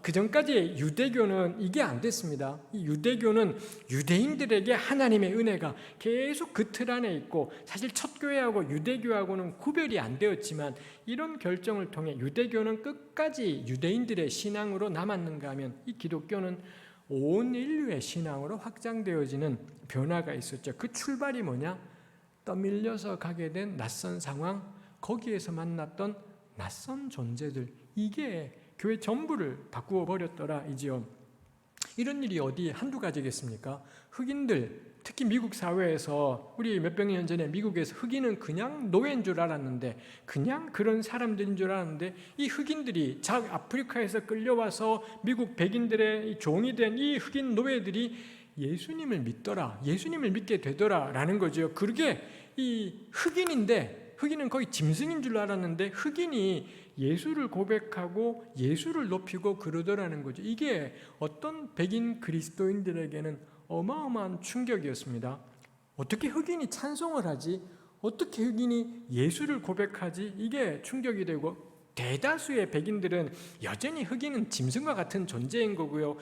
그 전까지 유대교는 이게 안 됐습니다. 이 유대교는 유대인들에게 하나님의 은혜가 계속 그 틀 안에 있고 사실 첫 교회하고 유대교하고는 구별이 안 되었지만 이런 결정을 통해 유대교는 끝까지 유대인들의 신앙으로 남았는가 하면 이 기독교는 온 인류의 신앙으로 확장되어지는 변화가 있었죠. 그 출발이 뭐냐? 떠밀려서 가게 된 낯선 상황, 거기에서 만났던 낯선 존재들, 이게 교회 전부를 바꾸어 버렸더라 이지요. 이런 일이 어디 한두 가지겠습니까? 흑인들, 특히 미국 사회에서 우리 몇백 년 전에 미국에서 흑인은 그냥 노예인 줄 알았는데, 그냥 그런 사람들인 줄 알았는데 이 흑인들이 아프리카에서 끌려와서 미국 백인들의 종이 된 이 흑인 노예들이 예수님을 믿더라, 예수님을 믿게 되더라라는 거죠. 그러게 이 흑인은 거의 짐승인 줄 알았는데 흑인이 예수를 고백하고 예수를 높이고 그러더라는 거죠. 이게 어떤 백인 그리스도인들에게는 어마어마한 충격이었습니다. 어떻게 흑인이 찬송을 하지? 어떻게 흑인이 예수를 고백하지? 이게 충격이 되고, 대다수의 백인들은 여전히 흑인은 짐승과 같은 존재인 거고요.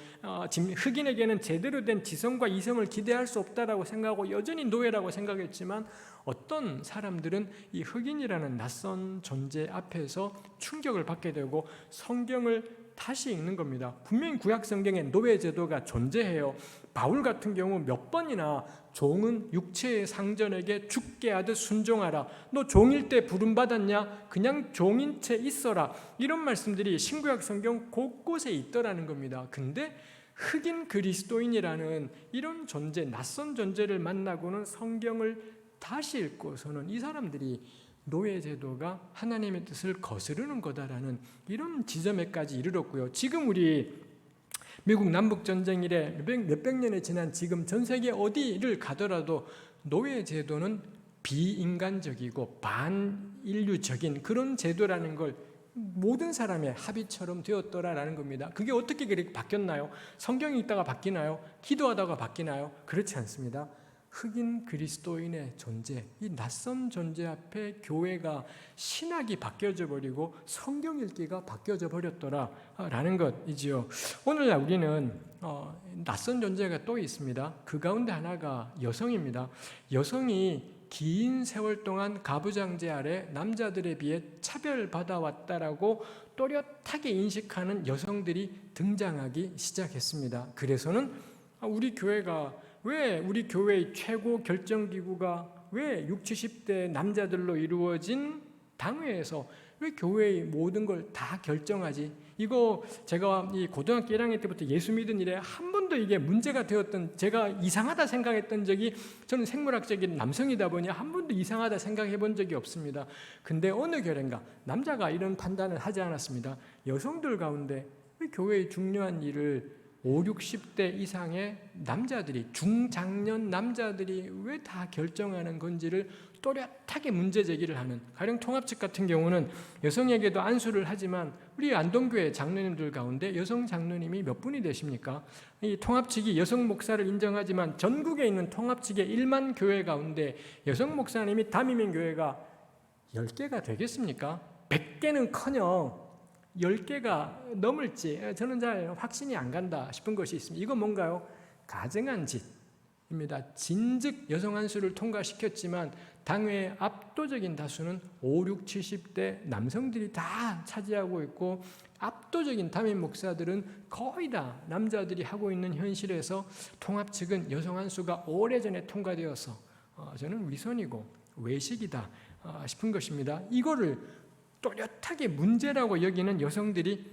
흑인에게는 제대로 된 지성과 이성을 기대할 수 없다라고 생각하고 여전히 노예라고 생각했지만, 어떤 사람들은 이 흑인이라는 낯선 존재 앞에서 충격을 받게 되고 성경을 다시 읽는 겁니다. 분명히 구약 성경에 노예 제도가 존재해요. 바울 같은 경우 몇 번이나 종은 육체의 상전에게 죽게 하듯 순종하라. 너 종일 때 부름받았냐? 그냥 종인 채 있어라. 이런 말씀들이 신구약 성경 곳곳에 있더라는 겁니다. 근데 흑인 그리스도인이라는 이런 존재, 낯선 존재를 만나고는 성경을 다시 읽고서는 이 사람들이 노예 제도가 하나님의 뜻을 거스르는 거다라는 이런 지점에까지 이르렀고요. 지금 우리 미국 남북전쟁 이래 몇백 년이 지난 지금 전 세계 어디를 가더라도 노예 제도는 비인간적이고 반인류적인 그런 제도라는 걸 모든 사람의 합의처럼 되었더라라는 겁니다. 그게 어떻게 그렇게 바뀌었나요? 성경 읽다가 바뀌나요? 기도하다가 바뀌나요? 그렇지 않습니다. 흑인 그리스도인의 존재, 이 낯선 존재 앞에 교회가 신학이 바뀌어져 버리고 성경 읽기가 바뀌어져 버렸더라라는 것이지요. 오늘날 우리는 낯선 존재가 또 있습니다. 그 가운데 하나가 여성입니다. 여성이 긴 세월 동안 가부장제 아래 남자들에 비해 차별받아왔다라고 또렷하게 인식하는 여성들이 등장하기 시작했습니다. 그래서는 우리 교회가 왜 우리 교회의 최고 결정기구가 왜 60, 70대 남자들로 이루어진 당회에서 왜 교회의 모든 걸 다 결정하지? 이거 제가 이 고등학교 1학년 때부터 예수 믿은 이래 한 번도 이게 문제가 되었던, 제가 이상하다 생각했던 적이, 저는 생물학적인 남성이다 보니 한 번도 이상하다 생각해 본 적이 없습니다. 근데 어느 교회인가 남자가 이런 판단을 하지 않았습니다. 여성들 가운데 왜 교회의 중요한 일을 5, 60대 이상의 남자들이, 중장년 남자들이 왜 다 결정하는 건지를 또렷하게 문제 제기를 하는, 가령 통합측 같은 경우는 여성에게도 안수를 하지만 우리 안동교회 장로님들 가운데 여성 장로님이 몇 분이 되십니까? 이 통합측이 여성 목사를 인정하지만 전국에 있는 통합측의 1만 교회 가운데 여성 목사님이 담임인 교회가 10개가 되겠습니까? 100개는커녕 10개가 넘을지 저는 잘 확신이 안 간다 싶은 것이 있습니다. 이건 뭔가요? 가증한 짓입니다. 진즉 여성 안수를 통과시켰지만 당회의 압도적인 다수는 5, 6, 70대 남성들이 다 차지하고 있고 압도적인 담임 목사들은 거의 다 남자들이 하고 있는 현실에서 통합 측은 여성 안수가 오래전에 통과되어서 저는 위선이고 외식이다 싶은 것입니다. 이거를 또렷하게 문제라고 여기는 여성들이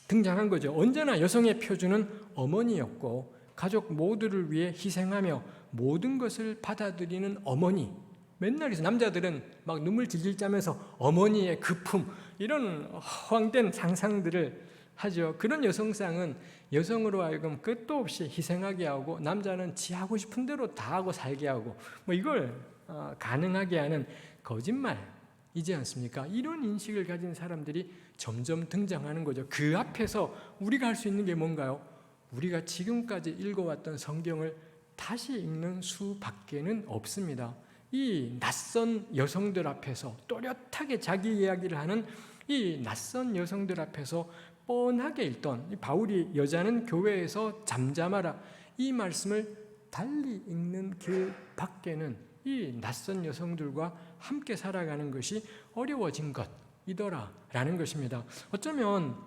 등장한 거죠. 언제나 여성의 표준은 어머니였고 가족 모두를 위해 희생하며 모든 것을 받아들이는 어머니. 맨날 남자들은 막 눈물 질질 짜면서 어머니의 급품 이런 허황된 상상들을 하죠. 그런 여성상은 여성으로 하여금 끝도 없이 희생하게 하고 남자는 지 하고 싶은 대로 다 하고 살게 하고 이걸 가능하게 하는 거짓말이지 않습니까? 이런 인식을 가진 사람들이 점점 등장하는 거죠. 그 앞에서 우리가 할 수 있는 게 뭔가요? 우리가 지금까지 읽어왔던 성경을 다시 읽는 수밖에는 없습니다. 이 낯선 여성들 앞에서 또렷하게 자기 이야기를 하는 이 낯선 여성들 앞에서 뻔하게 읽던 바울이 여자는 교회에서 잠잠하라 이 말씀을 달리 읽는 길 밖에는 이 낯선 여성들과 함께 살아가는 것이 어려워진 것이더라라는 것입니다. 어쩌면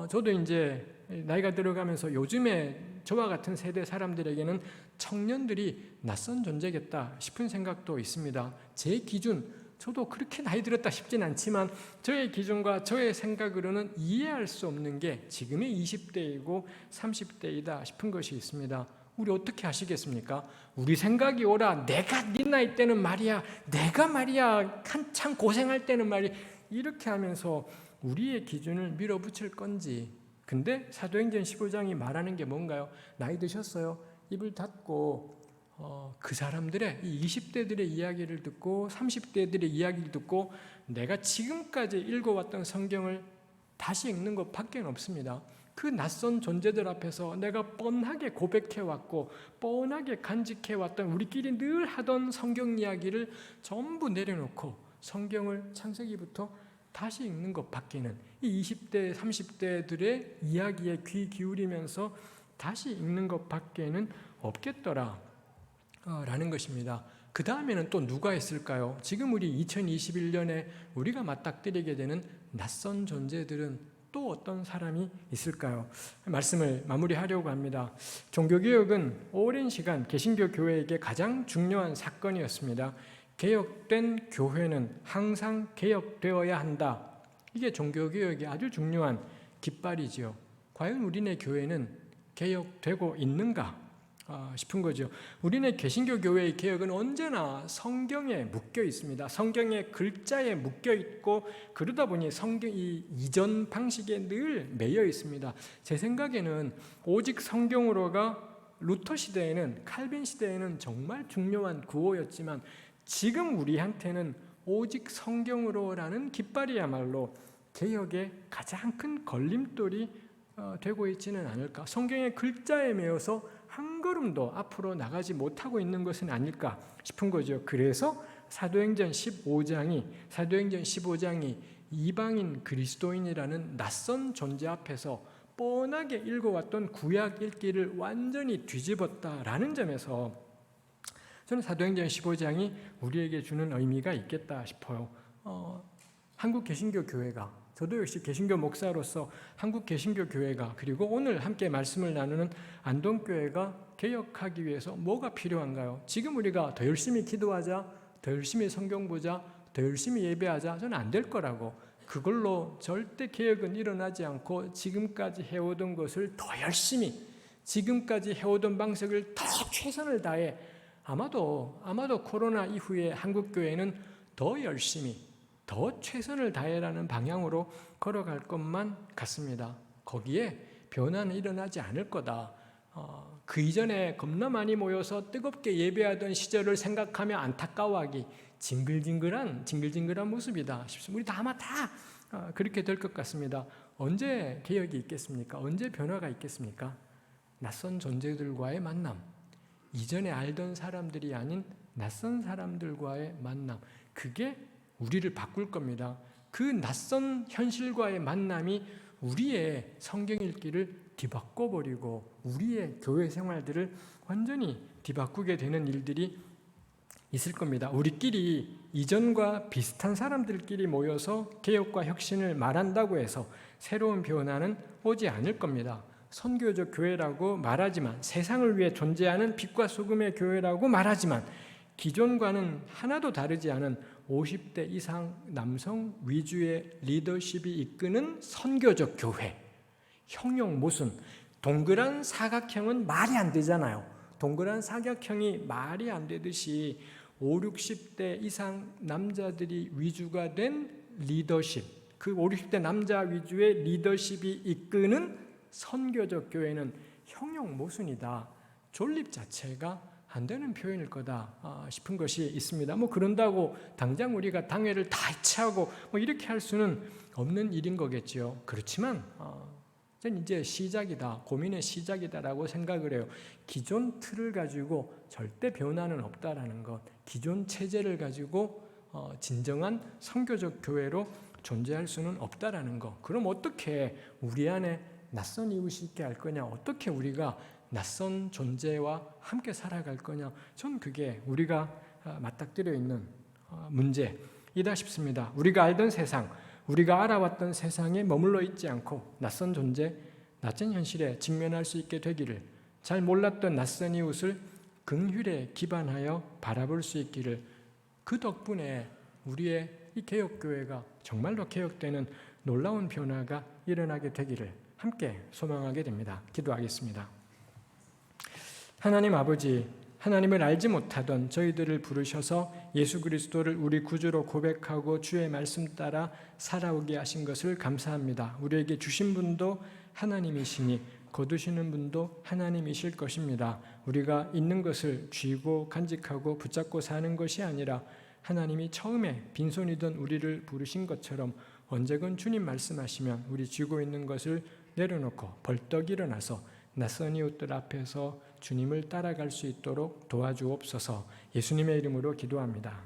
저도 이제 나이가 들어가면서 요즘에 저와 같은 세대 사람들에게는 청년들이 낯선 존재겠다 싶은 생각도 있습니다. 제 기준, 저도 그렇게 나이 들었다 싶진 않지만 저의 기준과 저의 생각으로는 이해할 수 없는 게 지금의 20대이고 30대이다 싶은 것이 있습니다. 우리 어떻게 하시겠습니까? 우리 생각이 오라. 내가 네 나이 때는 말이야. 내가 말이야. 한참 고생할 때는 말이야. 이렇게 하면서 우리의 기준을 밀어붙일 건지. 근데 사도행전 15장이 말하는 게 뭔가요? 나이 드셨어요. 입을 닫고 그 사람들의 이 20대들의 이야기를 듣고 30대들의 이야기를 듣고 내가 지금까지 읽어왔던 성경을 다시 읽는 것밖에 없습니다. 그 낯선 존재들 앞에서 내가 뻔하게 고백해왔고 뻔하게 간직해왔던 우리끼리 늘 하던 성경 이야기를 전부 내려놓고 성경을 창세기부터 다시 읽는 것밖에는 이 20대, 30대들의 이야기에 귀 기울이면서 다시 읽는 것밖에는 없겠더라 라는 것입니다. 그 다음에는 또 누가 있을까요? 지금 우리 2021년에 우리가 맞닥뜨리게 되는 낯선 존재들은 또 어떤 사람이 있을까요? 말씀을 마무리하려고 합니다. 종교개혁은 오랜 시간 개신교 교회에게 가장 중요한 사건이었습니다. 개혁된 교회는 항상 개혁되어야 한다. 이게 종교개혁의 아주 중요한 깃발이지요. 과연 우리네 교회는 개혁되고 있는가 싶은 거죠. 우리네 개신교 교회의 개혁은 언제나 성경에 묶여 있습니다. 성경의 글자에 묶여 있고 그러다 보니 성경이 이전 방식에 늘 매여 있습니다. 제 생각에는 오직 성경으로가 루터 시대에는 칼빈 시대에는 정말 중요한 구호였지만 지금 우리한테는 오직 성경으로라는 깃발이야말로 개혁의 가장 큰 걸림돌이 되고 있지는 않을까. 성경의 글자에 매여서 한 걸음도 앞으로 나가지 못하고 있는 것은 아닐까 싶은 거죠. 그래서 사도행전 15장이 이방인 그리스도인이라는 낯선 존재 앞에서 뻔하게 읽어왔던 구약 읽기를 완전히 뒤집었다라는 점에서 저는 사도행전 15장이 우리에게 주는 의미가 있겠다 싶어요. 한국 개신교 교회가, 저도 역시 개신교 목사로서 한국 개신교 교회가, 그리고 오늘 함께 말씀을 나누는 안동교회가 개혁하기 위해서 뭐가 필요한가요? 지금 우리가 더 열심히 기도하자, 더 열심히 성경 보자, 더 열심히 예배하자, 저는 안 될 거라고. 그걸로 절대 개혁은 일어나지 않고 지금까지 해오던 것을 더 열심히, 지금까지 해오던 방식을 더 최선을 다해, 아마도 코로나 이후에 한국 교회는 더 열심히, 더 최선을 다해라는 방향으로 걸어갈 것만 같습니다. 거기에 변화는 일어나지 않을 거다. 그 이전에 겁나 많이 모여서 뜨겁게 예배하던 시절을 생각하며 안타까워하기, 징글징글한 모습이다 싶습니다. 우리 아마 다 그렇게 될 것 같습니다. 언제 개혁이 있겠습니까? 언제 변화가 있겠습니까? 낯선 존재들과의 만남, 이전에 알던 사람들이 아닌 낯선 사람들과의 만남, 그게 우리를 바꿀 겁니다. 그 낯선 현실과의 만남이 우리의 성경 읽기를 뒤바꿔버리고 우리의 교회 생활들을 완전히 뒤바꾸게 되는 일들이 있을 겁니다. 우리끼리 이전과 비슷한 사람들끼리 모여서 개혁과 혁신을 말한다고 해서 새로운 변화는 오지 않을 겁니다. 선교적 교회라고 말하지만, 세상을 위해 존재하는 빛과 소금의 교회라고 말하지만, 기존과는 하나도 다르지 않은 50대 이상 남성 위주의 리더십이 이끄는 선교적 교회. 형용 모순, 동그란 사각형은 말이 안 되잖아요. 동그란 사각형이 말이 안 되듯이 5, 60대 이상 남자들이 위주가 된 리더십, 그 5, 60대 남자 위주의 리더십이 이끄는 선교적 교회는 형용 모순이다. 존립 자체가 안 되는 표현일 거다 싶은 것이 있습니다. 그런다고 당장 우리가 당회를 다 해체하고 이렇게 할 수는 없는 일인 거겠죠. 그렇지만 저는 이제 시작이다, 고민의 시작이다라고 생각을 해요. 기존 틀을 가지고 절대 변화는 없다라는 것, 기존 체제를 가지고 진정한 선교적 교회로 존재할 수는 없다라는 것. 그럼 어떻게 우리 안에 낯선 이웃이 있게 할 거냐? 어떻게 우리가 낯선 존재와 함께 살아갈 거냐? 전 그게 우리가 맞닥뜨려 있는 문제이다 싶습니다. 우리가 알던 세상, 우리가 알아왔던 세상에 머물러 있지 않고 낯선 존재, 낯선 현실에 직면할 수 있게 되기를, 잘 몰랐던 낯선 이웃을 긍휼에 기반하여 바라볼 수 있기를, 그 덕분에 우리의 이 개혁교회가 정말로 개혁되는 놀라운 변화가 일어나게 되기를 함께 소망하게 됩니다. 기도하겠습니다. 하나님 아버지, 하나님을 알지 못하던 저희들을 부르셔서 예수 그리스도를 우리 구주로 고백하고 주의 말씀 따라 살아오게 하신 것을 감사합니다. 우리에게 주신 분도 하나님이시니 거두시는 분도 하나님이실 것입니다. 우리가 있는 것을 쥐고 간직하고 붙잡고 사는 것이 아니라 하나님이 처음에 빈손이던 우리를 부르신 것처럼 언제건 주님 말씀하시면 우리 쥐고 있는 것을 내려놓고 벌떡 일어나서 낯선 이웃들 앞에서 주님을 따라갈 수 있도록 도와주옵소서. 예수님의 이름으로 기도합니다.